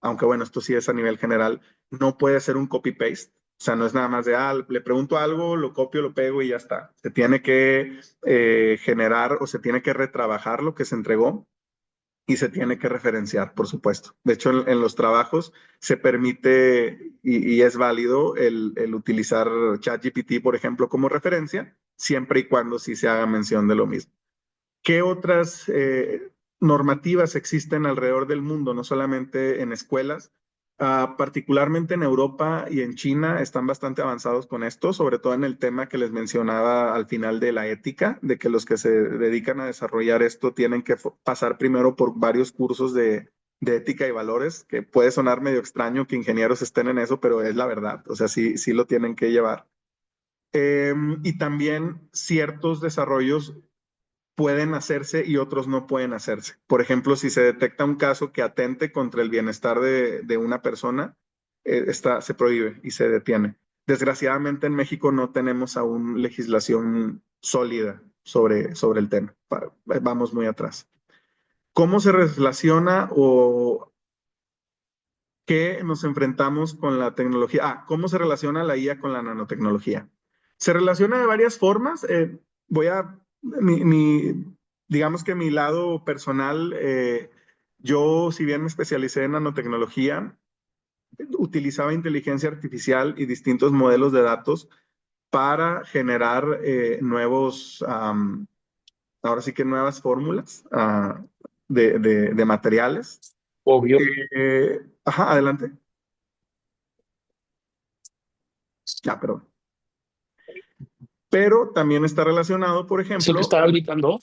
aunque bueno, esto sí es a nivel general, no puede ser un copy-paste. O sea, no es nada más de, le pregunto algo, lo copio, lo pego y ya está. Se tiene que generar o se tiene que retrabajar lo que se entregó y se tiene que referenciar, por supuesto. De hecho, en los trabajos se permite y es válido el utilizar ChatGPT, por ejemplo, como referencia, siempre y cuando sí se haga mención de lo mismo. ¿Qué otras normativas existen alrededor del mundo, no solamente en escuelas? Particularmente en Europa y en China están bastante avanzados con esto, sobre todo en el tema que les mencionaba al final de la ética, de que los que se dedican a desarrollar esto tienen que pasar primero por varios cursos de ética y valores, que puede sonar medio extraño que ingenieros estén en eso, pero es la verdad, o sea, sí, sí lo tienen que llevar. Y también ciertos desarrollos pueden hacerse y otros no pueden hacerse. Por ejemplo, si se detecta un caso que atente contra el bienestar de una persona, se prohíbe y se detiene. Desgraciadamente en México no tenemos aún legislación sólida sobre el tema. Vamos muy atrás. ¿Cómo se relaciona o qué nos enfrentamos con la tecnología? ¿Cómo se relaciona la IA con la nanotecnología? Se relaciona de varias formas. Voy a, digamos que mi lado personal, yo si bien me especialicé en nanotecnología, utilizaba inteligencia artificial y distintos modelos de datos para generar ahora sí que nuevas fórmulas de materiales. Obvio. Adelante. Pero también está relacionado, por Eso que ejemplo, estaba gritando.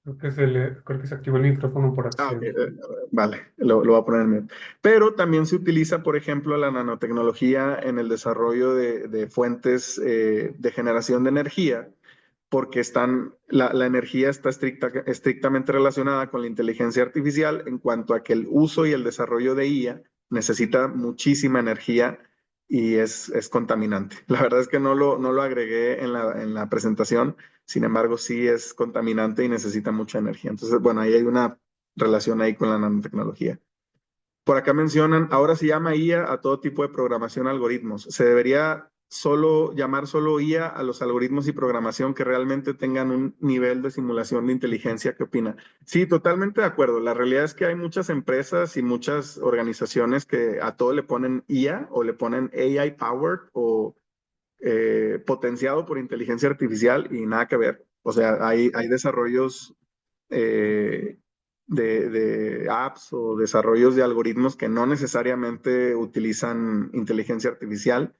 Creo que se activó el micrófono por acción. ok, vale, lo voy a poner en mute. Pero también se utiliza, por ejemplo, la nanotecnología en el desarrollo de fuentes de generación de energía, porque la energía está estrictamente relacionada con la inteligencia artificial en cuanto a que el uso y el desarrollo de IA necesita muchísima energía y es contaminante. La verdad es que no lo agregué en la presentación, sin embargo sí es contaminante y necesita mucha energía. Entonces, bueno, ahí hay una relación ahí con la nanotecnología. Por acá mencionan, ahora se llama IA a todo tipo de programación algoritmos. Se debería llamar solo IA a los algoritmos y programación que realmente tengan un nivel de simulación de inteligencia. ¿Qué opina? Sí, totalmente de acuerdo. La realidad es que hay muchas empresas y muchas organizaciones que a todo le ponen IA o le ponen AI powered o potenciado por inteligencia artificial y nada que ver. O sea, hay desarrollos eh, de apps o desarrollos de algoritmos que no necesariamente utilizan inteligencia artificial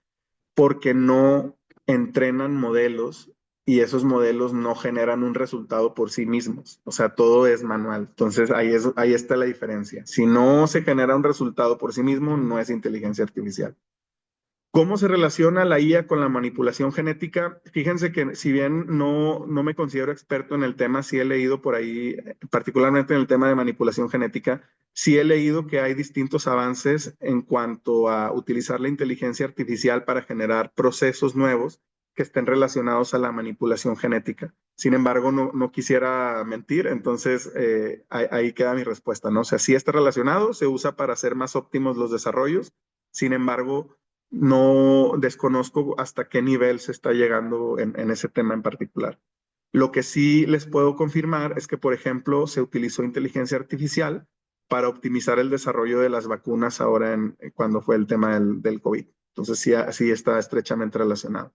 porque no entrenan modelos y esos modelos no generan un resultado por sí mismos. O sea, todo es manual. Entonces, ahí está la diferencia. Si no se genera un resultado por sí mismo, no es inteligencia artificial. ¿Cómo se relaciona la IA con la manipulación genética? Fíjense que si bien no me considero experto en el tema, sí he leído por ahí, particularmente en el tema de manipulación genética, sí he leído que hay distintos avances en cuanto a utilizar la inteligencia artificial para generar procesos nuevos que estén relacionados a la manipulación genética. Sin embargo, no quisiera mentir, entonces ahí queda mi respuesta, ¿no? O sea, sí está relacionado, se usa para hacer más óptimos los desarrollos, sin embargo, no desconozco hasta qué nivel se está llegando en ese tema en particular. Lo que sí les puedo confirmar es que, por ejemplo, se utilizó inteligencia artificial para optimizar el desarrollo de las vacunas ahora cuando fue el tema del COVID. Entonces sí está estrechamente relacionado.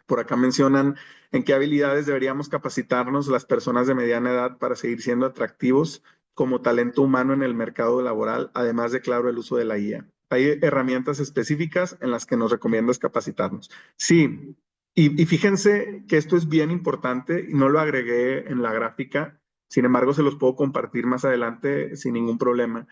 Por acá mencionan en qué habilidades deberíamos capacitarnos las personas de mediana edad para seguir siendo atractivos como talento humano en el mercado laboral, además de, claro, el uso de la IA. Hay herramientas específicas en las que nos recomiendas capacitarnos. Sí, y fíjense que esto es bien importante y no lo agregué en la gráfica, sin embargo se los puedo compartir más adelante sin ningún problema.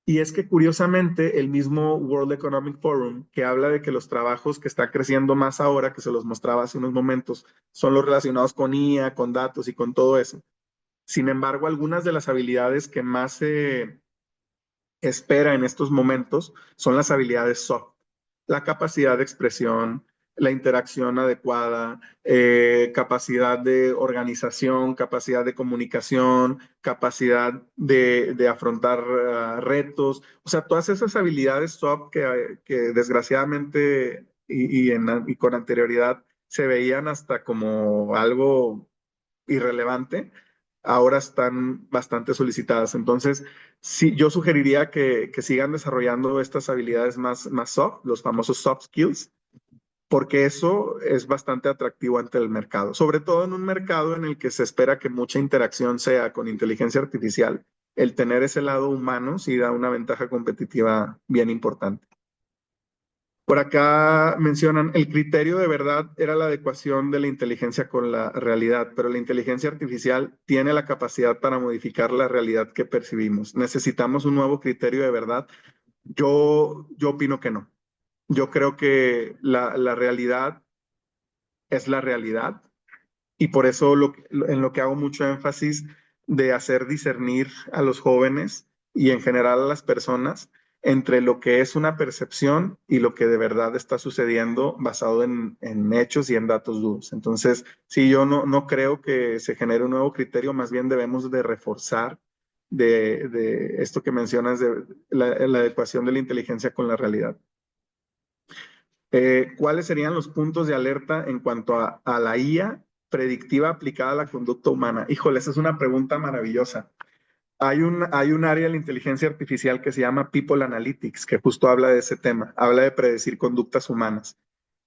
Y es que curiosamente el mismo World Economic Forum, que habla de que los trabajos que están creciendo más ahora, que se los mostraba hace unos momentos, son los relacionados con IA, con datos y con todo eso. Sin embargo, algunas de las habilidades que más se espera en estos momentos son las habilidades soft, la capacidad de expresión, la interacción adecuada, capacidad de organización, capacidad de comunicación, capacidad de afrontar retos, o sea, todas esas habilidades soft que desgraciadamente y con anterioridad se veían hasta como algo irrelevante, ahora están bastante solicitadas. Entonces, sí, yo sugeriría que sigan desarrollando estas habilidades más soft, los famosos soft skills, porque eso es bastante atractivo ante el mercado, sobre todo en un mercado en el que se espera que mucha interacción sea con inteligencia artificial. El tener ese lado humano sí da una ventaja competitiva bien importante. Por acá mencionan, el criterio de verdad era la adecuación de la inteligencia con la realidad, pero la inteligencia artificial tiene la capacidad para modificar la realidad que percibimos. ¿Necesitamos un nuevo criterio de verdad? Yo opino que no. Yo creo que la realidad es la realidad y por eso en lo que hago mucho énfasis de hacer discernir a los jóvenes y en general a las personas entre lo que es una percepción y lo que de verdad está sucediendo basado en hechos y en datos duros. Entonces, sí, yo no creo que se genere un nuevo criterio, más bien debemos de reforzar de esto que mencionas, de la adecuación de la inteligencia con la realidad. ¿Cuáles serían los puntos de alerta en cuanto a la IA predictiva aplicada a la conducta humana? Híjole, esa es una pregunta maravillosa. Hay un área de la inteligencia artificial que se llama People Analytics, que justo habla de ese tema, habla de predecir conductas humanas.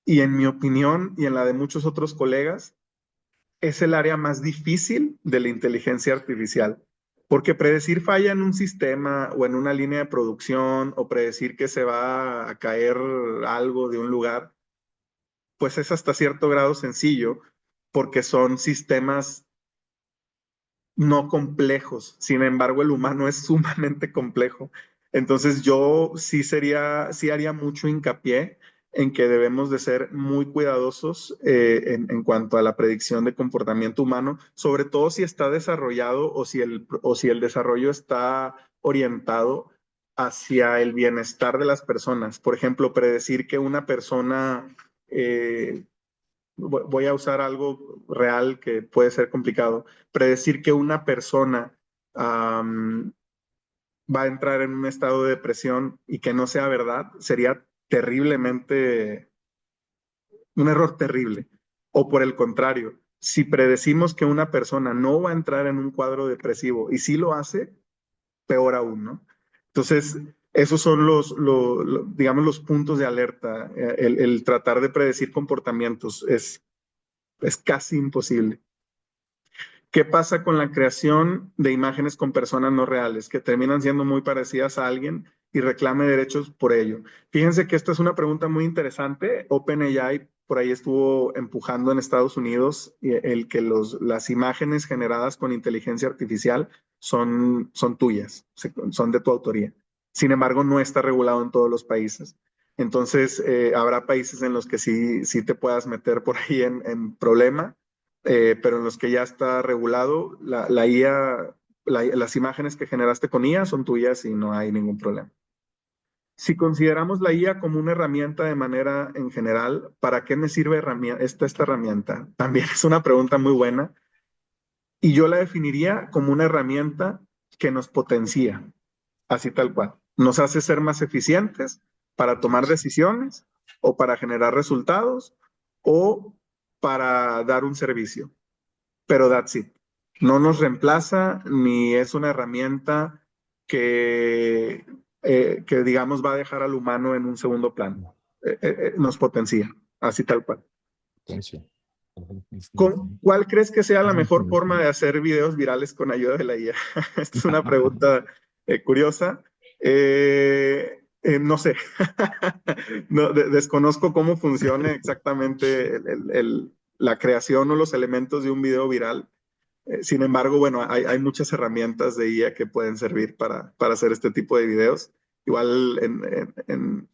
Y en mi opinión y en la de muchos otros colegas, es el área más difícil de la inteligencia artificial, porque predecir falla en un sistema o en una línea de producción o predecir que se va a caer algo de un lugar, pues es hasta cierto grado sencillo, porque son sistemas no complejos. Sin embargo, el humano es sumamente complejo. Entonces yo sí haría mucho hincapié en que debemos de ser muy cuidadosos en cuanto a la predicción de comportamiento humano, sobre todo si está desarrollado o si el desarrollo está orientado hacia el bienestar de las personas. Por ejemplo, predecir que una persona voy a usar algo real que puede ser complicado, predecir que una persona va a entrar en un estado de depresión y que no sea verdad, sería terriblemente, un error terrible. O por el contrario, si predecimos que una persona no va a entrar en un cuadro depresivo y si lo hace, peor aún, ¿no? Entonces, esos son digamos, los puntos de alerta. El tratar de predecir comportamientos es casi imposible. ¿Qué pasa con la creación de imágenes con personas no reales que terminan siendo muy parecidas a alguien y reclame derechos por ello? Fíjense que esta es una pregunta muy interesante. OpenAI por ahí estuvo empujando en Estados Unidos el que las imágenes generadas con inteligencia artificial son tuyas, son de tu autoría. Sin embargo, no está regulado en todos los países. Entonces, habrá países en los que sí te puedas meter por ahí en problema, pero en los que ya está regulado, la IA, las imágenes que generaste con IA son tuyas y no hay ningún problema. Si consideramos la IA como una herramienta de manera en general, ¿para qué me sirve esta herramienta? También es una pregunta muy buena y yo la definiría como una herramienta que nos potencia, así tal cual. Nos hace ser más eficientes para tomar decisiones o para generar resultados o para dar un servicio. Pero that's it. No nos reemplaza ni es una herramienta que digamos va a dejar al humano en un segundo plano. Nos potencia, así tal cual. ¿Cuál crees que sea la mejor forma de hacer videos virales con ayuda de la IA? Esta es una pregunta curiosa. No sé. No, desconozco cómo funciona exactamente la creación o los elementos de un video viral. Sin embargo, bueno, hay muchas herramientas de IA que pueden servir para hacer este tipo de videos. Igual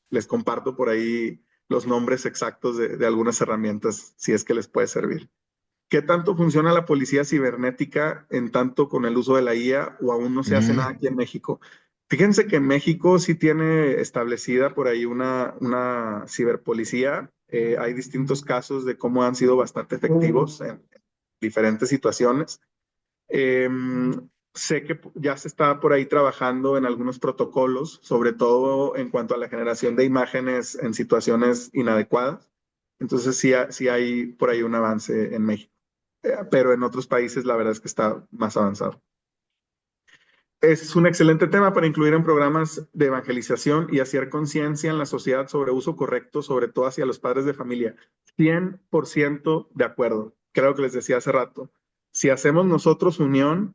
les comparto por ahí los nombres exactos de algunas herramientas, si es que les puede servir. ¿Qué tanto funciona la policía cibernética en tanto con el uso de la IA o aún no se hace nada aquí en México? Fíjense que en México sí tiene establecida por ahí una ciberpolicía. Hay distintos casos de cómo han sido bastante efectivos en diferentes situaciones. Sé que ya se está por ahí trabajando en algunos protocolos, sobre todo en cuanto a la generación de imágenes en situaciones inadecuadas. Entonces sí hay por ahí un avance en México. Pero en otros países la verdad es que está más avanzado. Es un excelente tema para incluir en programas de evangelización y hacer conciencia en la sociedad sobre uso correcto, sobre todo hacia los padres de familia. 100% de acuerdo. Creo que les decía hace rato. Si hacemos nosotros unión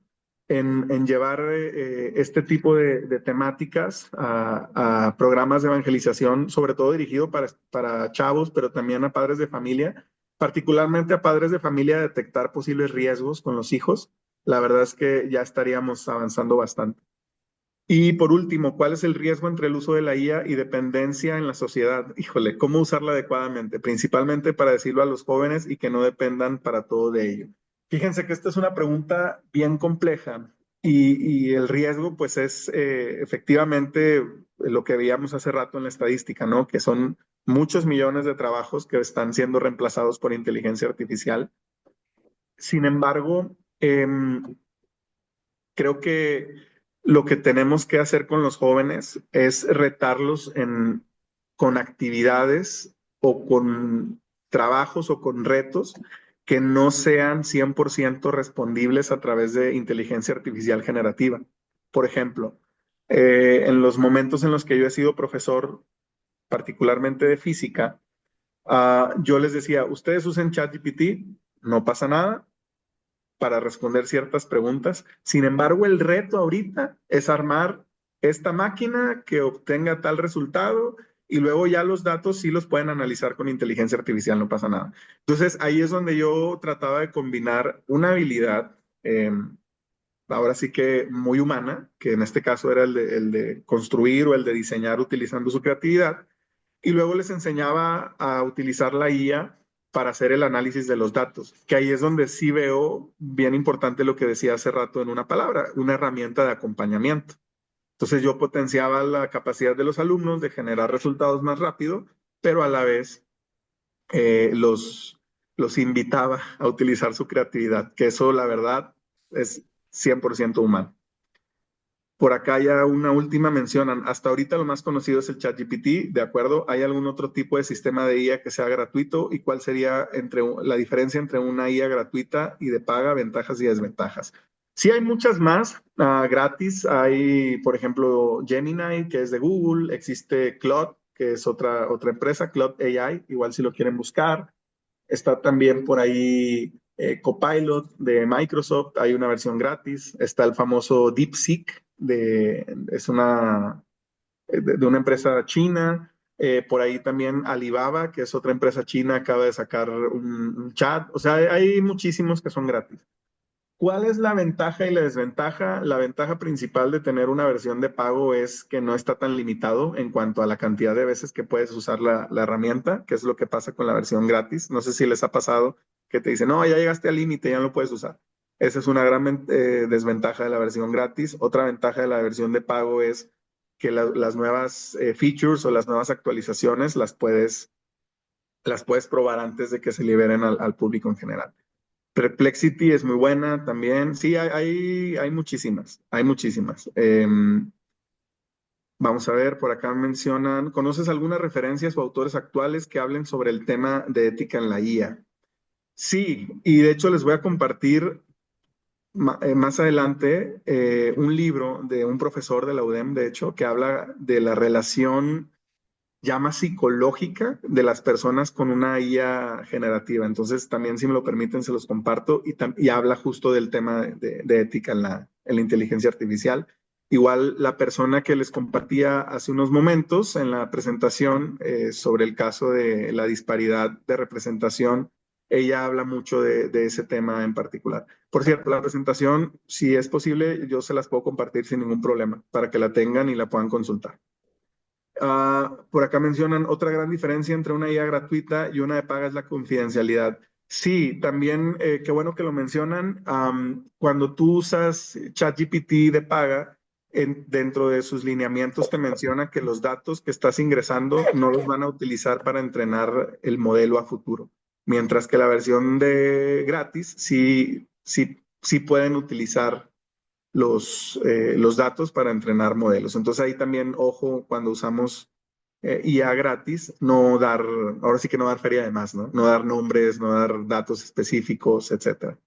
en llevar este tipo de temáticas a programas de evangelización, sobre todo dirigido para chavos, pero también a padres de familia, particularmente a padres de familia, a detectar posibles riesgos con los hijos, la verdad es que ya estaríamos avanzando bastante. Y por último, ¿cuál es el riesgo entre el uso de la IA y dependencia en la sociedad? Híjole, ¿cómo usarla adecuadamente? Principalmente para decirlo a los jóvenes y que no dependan para todo de ello. Fíjense que esta es una pregunta bien compleja y el riesgo pues es efectivamente lo que veíamos hace rato en la estadística, ¿no? Que son muchos millones de trabajos que están siendo reemplazados por inteligencia artificial. Sin embargo, creo que lo que tenemos que hacer con los jóvenes es retarlos con actividades o con trabajos o con retos que no sean 100% respondibles a través de inteligencia artificial generativa. Por ejemplo, en los momentos en los que yo he sido profesor, particularmente de física, yo les decía, ustedes usen ChatGPT, no pasa nada, para responder ciertas preguntas. Sin embargo, el reto ahorita es armar esta máquina que obtenga tal resultado y luego ya los datos sí los pueden analizar con inteligencia artificial, no pasa nada. Entonces, ahí es donde yo trataba de combinar una habilidad, ahora sí que muy humana, que en este caso era el de construir o el de diseñar utilizando su creatividad, y luego les enseñaba a utilizar la IA para hacer el análisis de los datos, que ahí es donde sí veo bien importante lo que decía hace rato en una palabra, una herramienta de acompañamiento. Entonces yo potenciaba la capacidad de los alumnos de generar resultados más rápido, pero a la vez los invitaba a utilizar su creatividad, que eso la verdad es 100% humano. Por acá ya una última mención. Hasta ahorita lo más conocido es el ChatGPT, ¿de acuerdo? ¿Hay algún otro tipo de sistema de IA que sea gratuito? ¿Y cuál sería la diferencia entre una IA gratuita y de paga, ventajas y desventajas? Sí, hay muchas más gratis. Hay, por ejemplo, Gemini, que es de Google. Existe Claude, que es otra empresa, Claude AI, igual si lo quieren buscar. Está también por ahí Copilot de Microsoft, hay una versión gratis. Está el famoso DeepSeek, es de una empresa china. Por ahí también Alibaba, que es otra empresa china, acaba de sacar un chat. O sea, hay muchísimos que son gratis. ¿Cuál es la ventaja y la desventaja? La ventaja principal de tener una versión de pago es que no está tan limitado en cuanto a la cantidad de veces que puedes usar la herramienta, que es lo que pasa con la versión gratis. No sé si les ha pasado que te dicen, no, ya llegaste al límite, ya no lo puedes usar. Esa es una gran desventaja de la versión gratis. Otra ventaja de la versión de pago es que las nuevas features o las nuevas actualizaciones las puedes probar antes de que se liberen al público en general. Perplexity es muy buena también. Sí, hay muchísimas, hay muchísimas. Vamos a ver, por acá mencionan, ¿conoces algunas referencias o autores actuales que hablen sobre el tema de ética en la IA? Sí, y de hecho les voy a compartir más adelante un libro de un profesor de la UDEM, de hecho, que habla de la relación llama psicológica de las personas con una IA generativa. Entonces, también, si me lo permiten, se los comparto y habla justo del tema de ética en la inteligencia artificial. Igual la persona que les compartía hace unos momentos en la presentación sobre el caso de la disparidad de representación, ella habla mucho de ese tema en particular. Por cierto, la presentación, si es posible, yo se las puedo compartir sin ningún problema para que la tengan y la puedan consultar. Por acá mencionan otra gran diferencia entre una IA gratuita y una de paga es la confidencialidad. Sí, también, qué bueno que lo mencionan. Cuando tú usas ChatGPT de paga, dentro de sus lineamientos te menciona que los datos que estás ingresando no los van a utilizar para entrenar el modelo a futuro. Mientras que la versión de gratis sí pueden utilizar los datos para entrenar modelos. Entonces ahí también, ojo, cuando usamos IA gratis, no dar, ahora sí que no dar feria de más, ¿no? No dar nombres, no dar datos específicos, etcétera.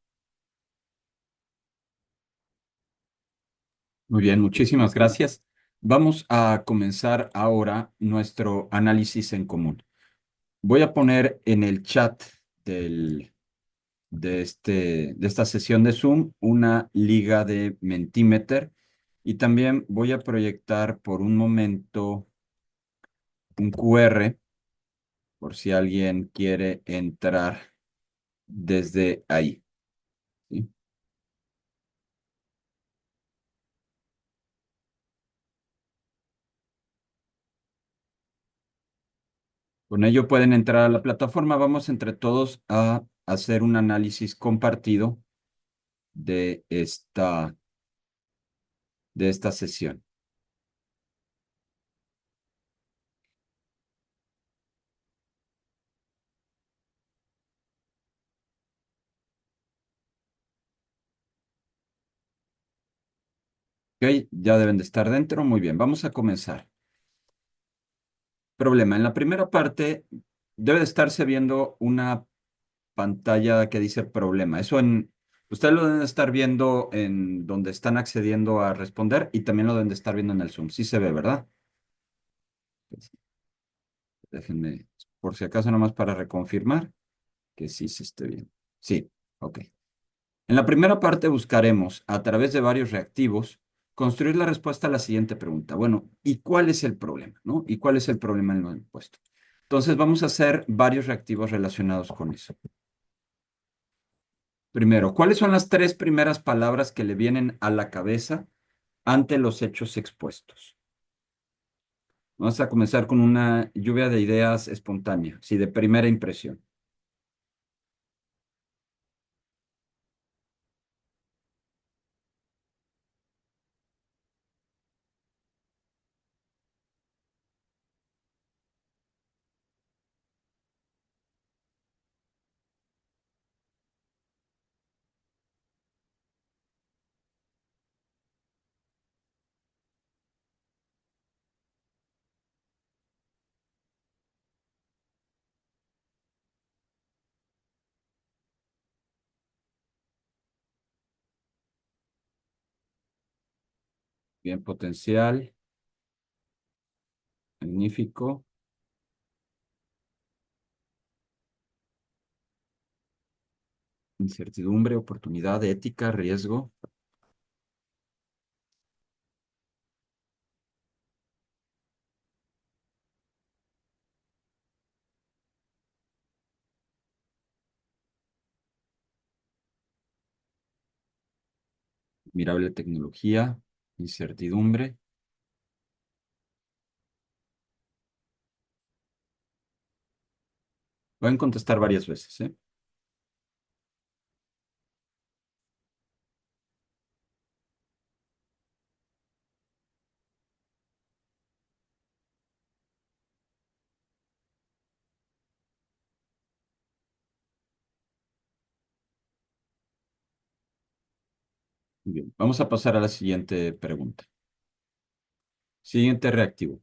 Muy bien, muchísimas gracias. Vamos a comenzar ahora nuestro análisis en común. Voy a poner en el chat de esta sesión de Zoom una liga de Mentimeter y también voy a proyectar por un momento un QR por si alguien quiere entrar desde ahí. ¿Sí? Con ello pueden entrar a la plataforma. Vamos entre todos a hacer un análisis compartido de esta sesión. Ok, ya deben de estar dentro. Muy bien, vamos a comenzar. Problema. En la primera parte debe de estarse viendo una pantalla que dice problema. Ustedes lo deben de estar viendo en donde están accediendo a responder y también lo deben de estar viendo en el Zoom. Sí se ve, ¿verdad? Déjenme, por si acaso, nomás para reconfirmar que sí se esté viendo. Sí, ok. En la primera parte buscaremos, a través de varios reactivos, construir la respuesta a la siguiente pregunta. Bueno, ¿y cuál es el problema, no? ¿Y cuál es el problema en lo impuesto? Entonces, vamos a hacer varios reactivos relacionados con eso. Primero, ¿cuáles son las 3 primeras palabras que le vienen a la cabeza ante los hechos expuestos? Vamos a comenzar con una lluvia de ideas espontánea, sí, de primera impresión. Bien, potencial, magnífico. Incertidumbre, oportunidad, ética, riesgo. Admirable tecnología, incertidumbre. Pueden contestar varias veces, ¿eh? Muy bien, vamos a pasar a la siguiente pregunta. Siguiente reactivo.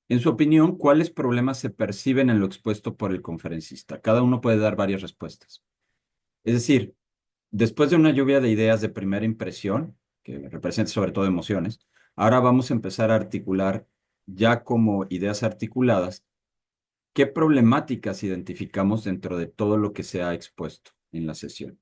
En su opinión, ¿cuáles problemas se perciben en lo expuesto por el conferencista? Cada uno puede dar varias respuestas. Es decir, después de una lluvia de ideas de primera impresión, que representa sobre todo emociones, ahora vamos a empezar a articular ya como ideas articuladas, ¿qué problemáticas identificamos dentro de todo lo que se ha expuesto en la sesión?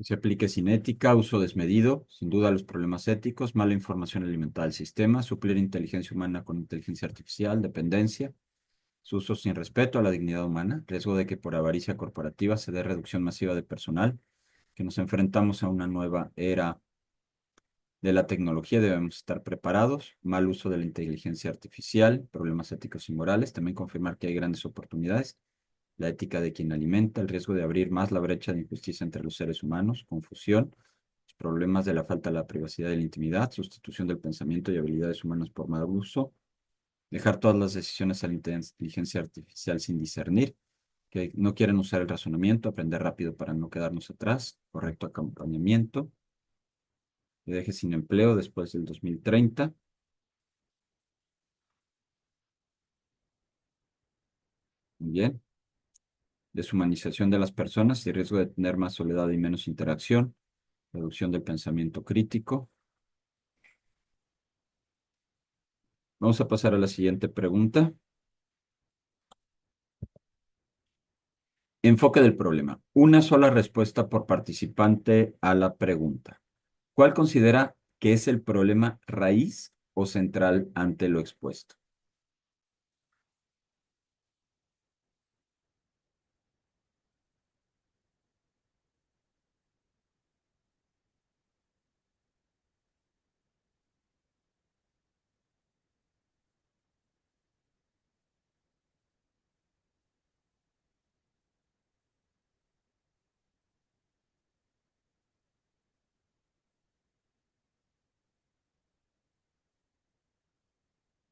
Se aplique sin ética, uso desmedido, sin duda los problemas éticos, mala información alimentada del sistema, suplir inteligencia humana con inteligencia artificial, dependencia, su uso sin respeto a la dignidad humana, riesgo de que por avaricia corporativa se dé reducción masiva de personal, que nos enfrentamos a una nueva era de la tecnología, debemos estar preparados, mal uso de la inteligencia artificial, problemas éticos y morales, también confirmar que hay grandes oportunidades, la ética de quien alimenta, el riesgo de abrir más la brecha de injusticia entre los seres humanos, confusión, los problemas de la falta de la privacidad y la intimidad, sustitución del pensamiento y habilidades humanas por mal uso, dejar todas las decisiones a la inteligencia artificial sin discernir, que no quieren usar el razonamiento, aprender rápido para no quedarnos atrás, correcto acompañamiento, que deje sin empleo después del 2030. Muy bien. Deshumanización de las personas y riesgo de tener más soledad y menos interacción, reducción del pensamiento crítico. Vamos a pasar a la siguiente pregunta. Enfoque del problema. Una sola respuesta por participante a la pregunta. ¿Cuál considera que es el problema raíz o central ante lo expuesto?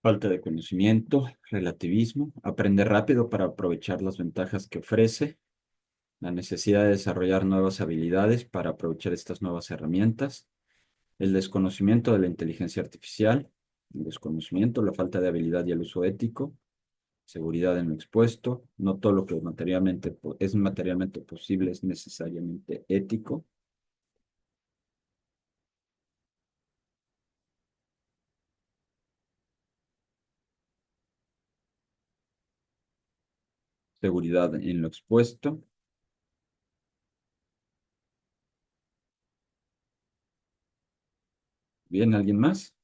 Falta de conocimiento, relativismo, aprender rápido para aprovechar las ventajas que ofrece, la necesidad de desarrollar nuevas habilidades para aprovechar estas nuevas herramientas, el desconocimiento de la inteligencia artificial, el desconocimiento, la falta de habilidad y el uso ético, seguridad en lo expuesto, no todo lo que es materialmente posible es necesariamente ético, seguridad en lo expuesto. Bien, ¿alguien más?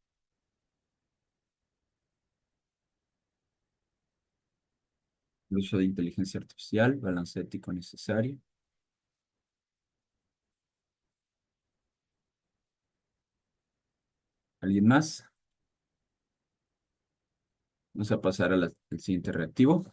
El uso de inteligencia artificial, balance ético necesario. ¿Alguien más? Vamos a pasar al siguiente reactivo.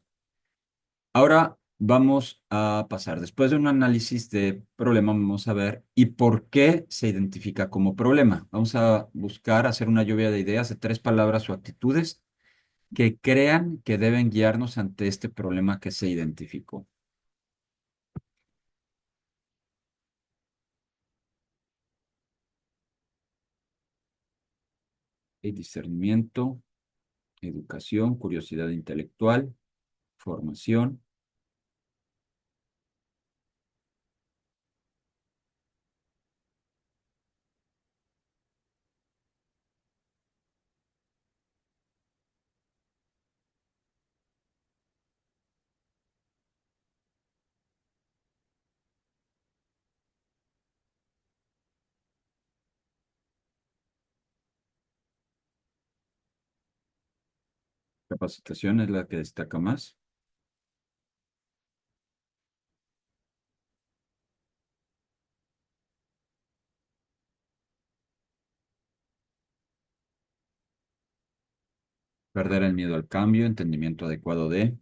Ahora vamos a pasar, después de un análisis de problema, vamos a ver y por qué se identifica como problema. Vamos a buscar hacer una lluvia de ideas de 3 palabras o actitudes que crean que deben guiarnos ante este problema que se identificó. Discernimiento, educación, curiosidad intelectual, formación, capacitación es la que destaca más. Perder el miedo al cambio, entendimiento adecuado de,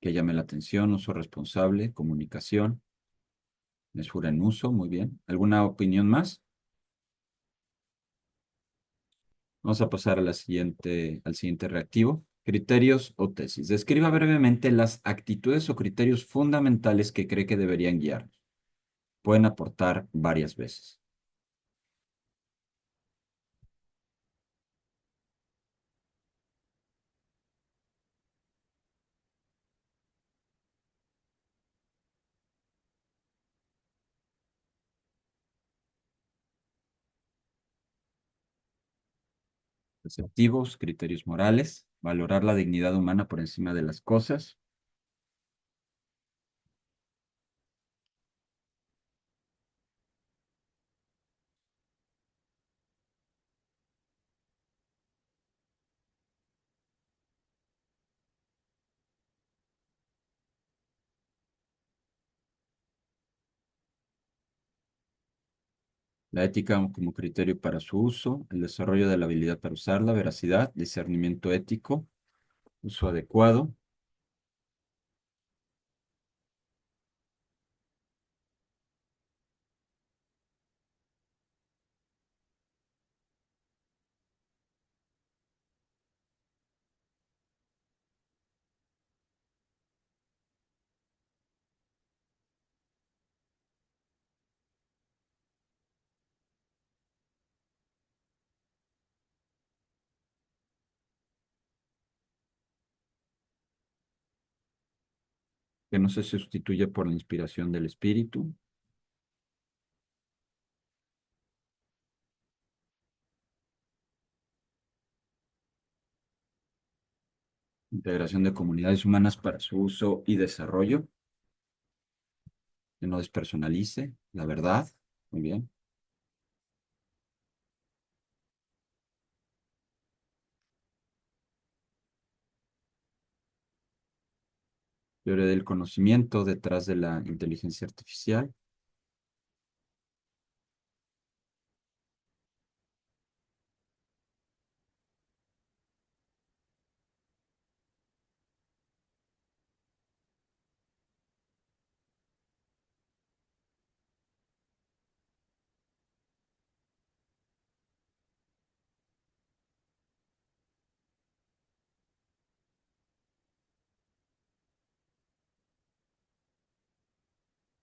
que llame la atención, uso responsable, comunicación, mesura en uso, muy bien. ¿Alguna opinión más? Vamos a pasar a al siguiente reactivo. Criterios o tesis. Describa brevemente las actitudes o criterios fundamentales que cree que deberían guiarnos. Pueden aportar varias veces. Receptivos, criterios morales, valorar la dignidad humana por encima de las cosas, la ética como criterio para su uso, el desarrollo de la habilidad para usarla, veracidad, discernimiento ético, uso adecuado, que no se sustituye por la inspiración del espíritu, integración de comunidades humanas para su uso y desarrollo, que no despersonalice, la verdad, muy bien. Teoría del conocimiento detrás de la inteligencia artificial,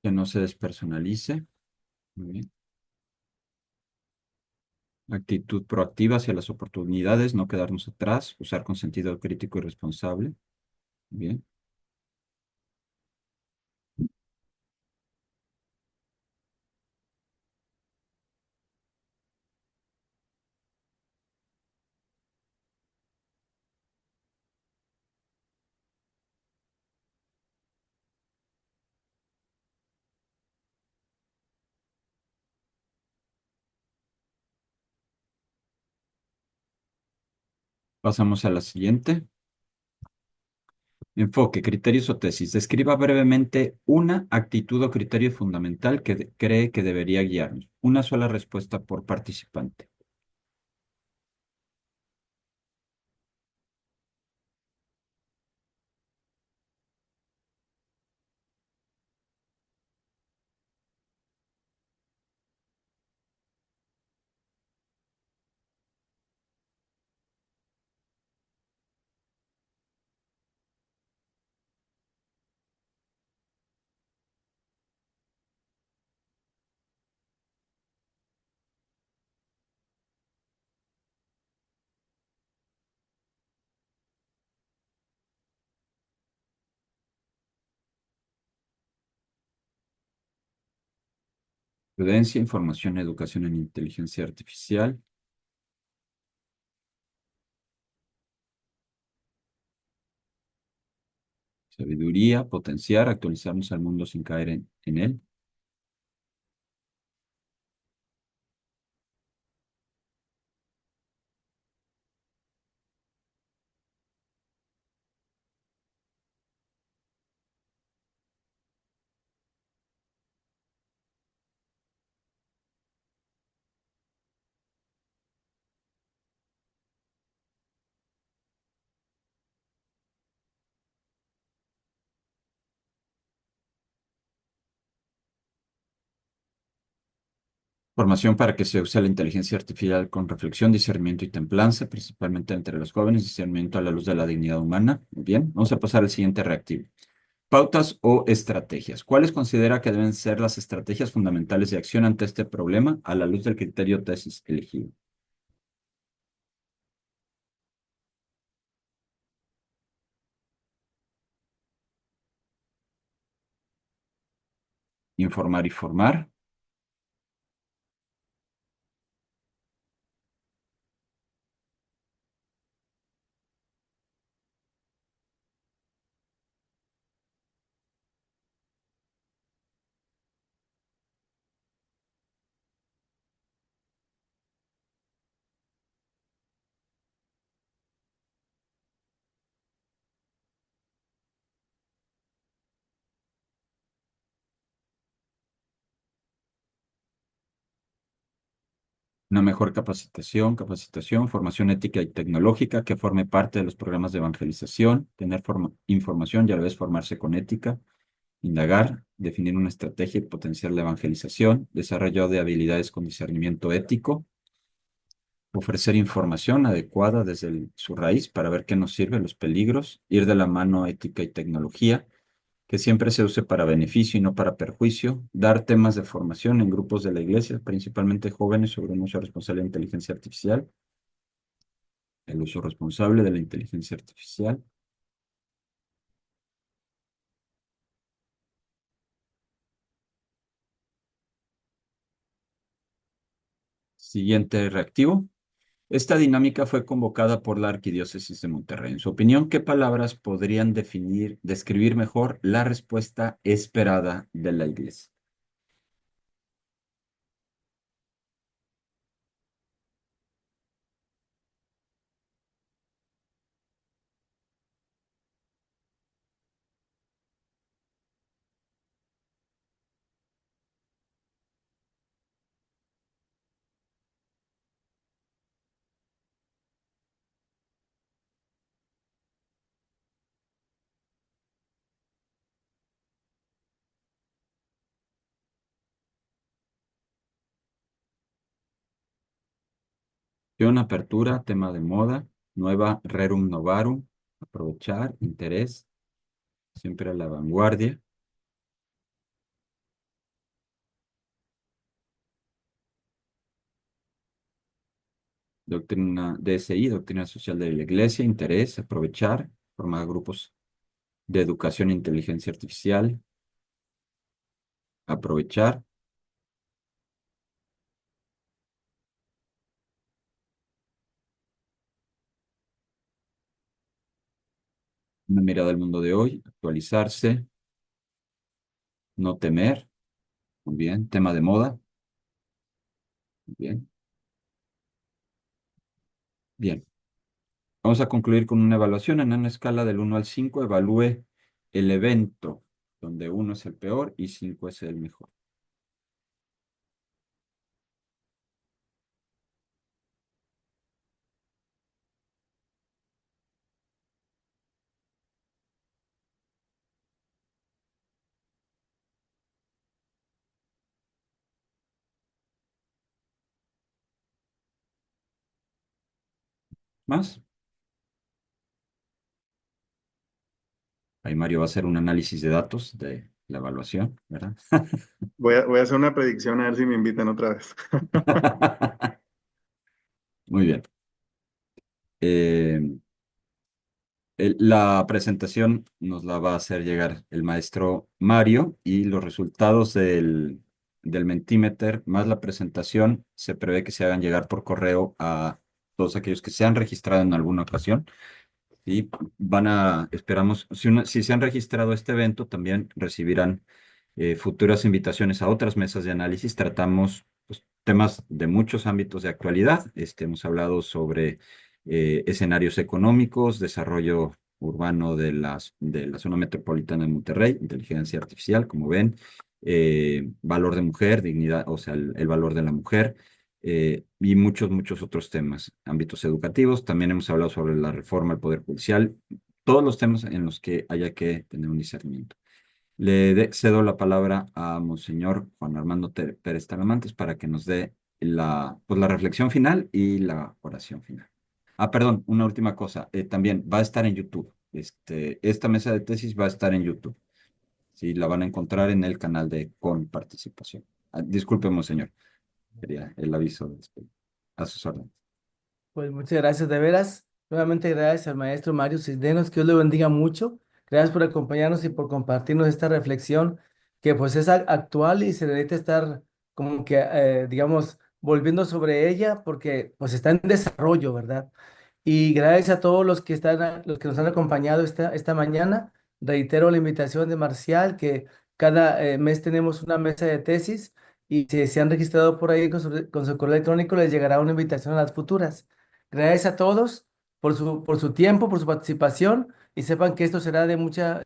que no se despersonalice, muy bien. Actitud proactiva hacia las oportunidades, no quedarnos atrás, usar con sentido crítico y responsable, muy bien. Pasamos a la siguiente. Enfoque, criterios o tesis. Describa brevemente una actitud o criterio fundamental que cree que debería guiarnos. Una sola respuesta por participante. Prudencia, información, educación en inteligencia artificial. Sabiduría, potenciar, actualizarnos al mundo sin caer en él. Formación para que se use la inteligencia artificial con reflexión, discernimiento y templanza, principalmente entre los jóvenes, discernimiento a la luz de la dignidad humana. Muy bien, vamos a pasar al siguiente reactivo. Pautas o estrategias. ¿Cuáles considera que deben ser las estrategias fundamentales de acción ante este problema a la luz del criterio tesis elegido? Informar y formar. Una mejor capacitación, formación ética y tecnológica que forme parte de los programas de evangelización, tener información y a la vez formarse con ética, indagar, definir una estrategia y potenciar la evangelización, desarrollo de habilidades con discernimiento ético, ofrecer información adecuada desde su raíz para ver qué nos sirve, los peligros, ir de la mano ética y tecnología, que siempre se use para beneficio y no para perjuicio, dar temas de formación en grupos de la iglesia, principalmente jóvenes, sobre un uso responsable de la inteligencia artificial, el uso responsable de la inteligencia artificial. Siguiente reactivo. Esta dinámica fue convocada por la Arquidiócesis de Monterrey. En su opinión, ¿qué palabras podrían describir mejor la respuesta esperada de la iglesia? Una apertura, tema de moda, nueva rerum novarum, aprovechar, interés, siempre a la vanguardia. Doctrina DSI, doctrina social de la iglesia, interés, aprovechar, formar grupos de educación e inteligencia artificial, aprovechar. Una mirada al mundo de hoy, actualizarse, no temer, muy bien, tema de moda, muy bien, bien. Vamos a concluir con una evaluación en una escala del 1 al 5, evalúe el evento, donde 1 es el peor y 5 es el mejor. ¿Más? Ahí Mario va a hacer un análisis de datos de la evaluación, ¿verdad? Voy a hacer una predicción a ver si me invitan otra vez. Muy bien. La presentación nos la va a hacer llegar el maestro Mario y los resultados del Mentimeter más la presentación se prevé que se hagan llegar por correo a todos aquellos que se han registrado en alguna ocasión. Y esperamos, si se han registrado a este evento, también recibirán futuras invitaciones a otras mesas de análisis. Tratamos pues, temas de muchos ámbitos de actualidad. Hemos hablado sobre escenarios económicos, desarrollo urbano de la zona metropolitana de Monterrey, inteligencia artificial, como ven, valor de mujer, dignidad, o sea, el valor de la mujer y muchos, muchos otros temas, ámbitos educativos. También hemos hablado sobre la reforma al Poder Judicial, todos los temas en los que haya que tener un discernimiento. Cedo la palabra a Monseñor Juan Armando Pérez Talamantes para que nos dé pues, la reflexión final y la oración final. Ah, perdón, una última cosa. También va a estar en YouTube. Esta mesa de tesis va a estar en YouTube. Sí, la van a encontrar en el canal de Con Participación. Disculpe, Monseñor. Quería el aviso a sus órdenes. Pues muchas gracias, de veras. Nuevamente gracias al maestro Mario Cisneros, que Dios le bendiga mucho. Gracias por acompañarnos y por compartirnos esta reflexión que pues es actual y se necesita estar como que, digamos, volviendo sobre ella porque pues está en desarrollo, ¿verdad? Y gracias a todos los que los que nos han acompañado esta mañana. Reitero la invitación de Marcial, que cada mes tenemos una mesa de tesis y si se han registrado por ahí con su correo electrónico, les llegará una invitación a las futuras. Gracias a todos por su tiempo, por su participación y sepan que esto será de mucha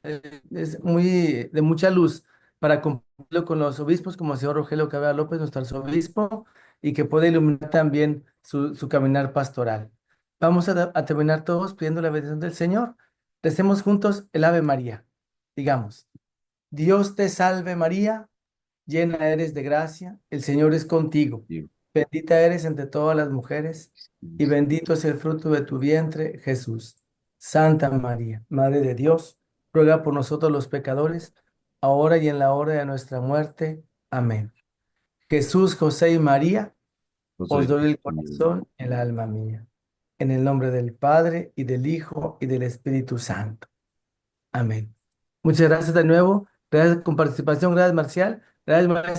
luz para compartirlo con los obispos, como el señor Rogelio Cabrera López, nuestro arzobispo, y que pueda iluminar también su caminar pastoral. Vamos a terminar todos pidiendo la bendición del Señor. Recemos juntos el Ave María. Digamos, Dios te salve María, llena eres de gracia, el Señor es contigo. Digo, Bendita eres entre todas las mujeres y bendito es el fruto de tu vientre, Jesús. Santa María, Madre de Dios, ruega por nosotros los pecadores, ahora y en la hora de nuestra muerte. Amén. Jesús, José y María, yo os soy doy el corazón y el alma mía. En el nombre del Padre, y del Hijo, y del Espíritu Santo. Amén. Muchas gracias de nuevo. Gracias por participación. Gracias, Marcial. Gracias, maestro.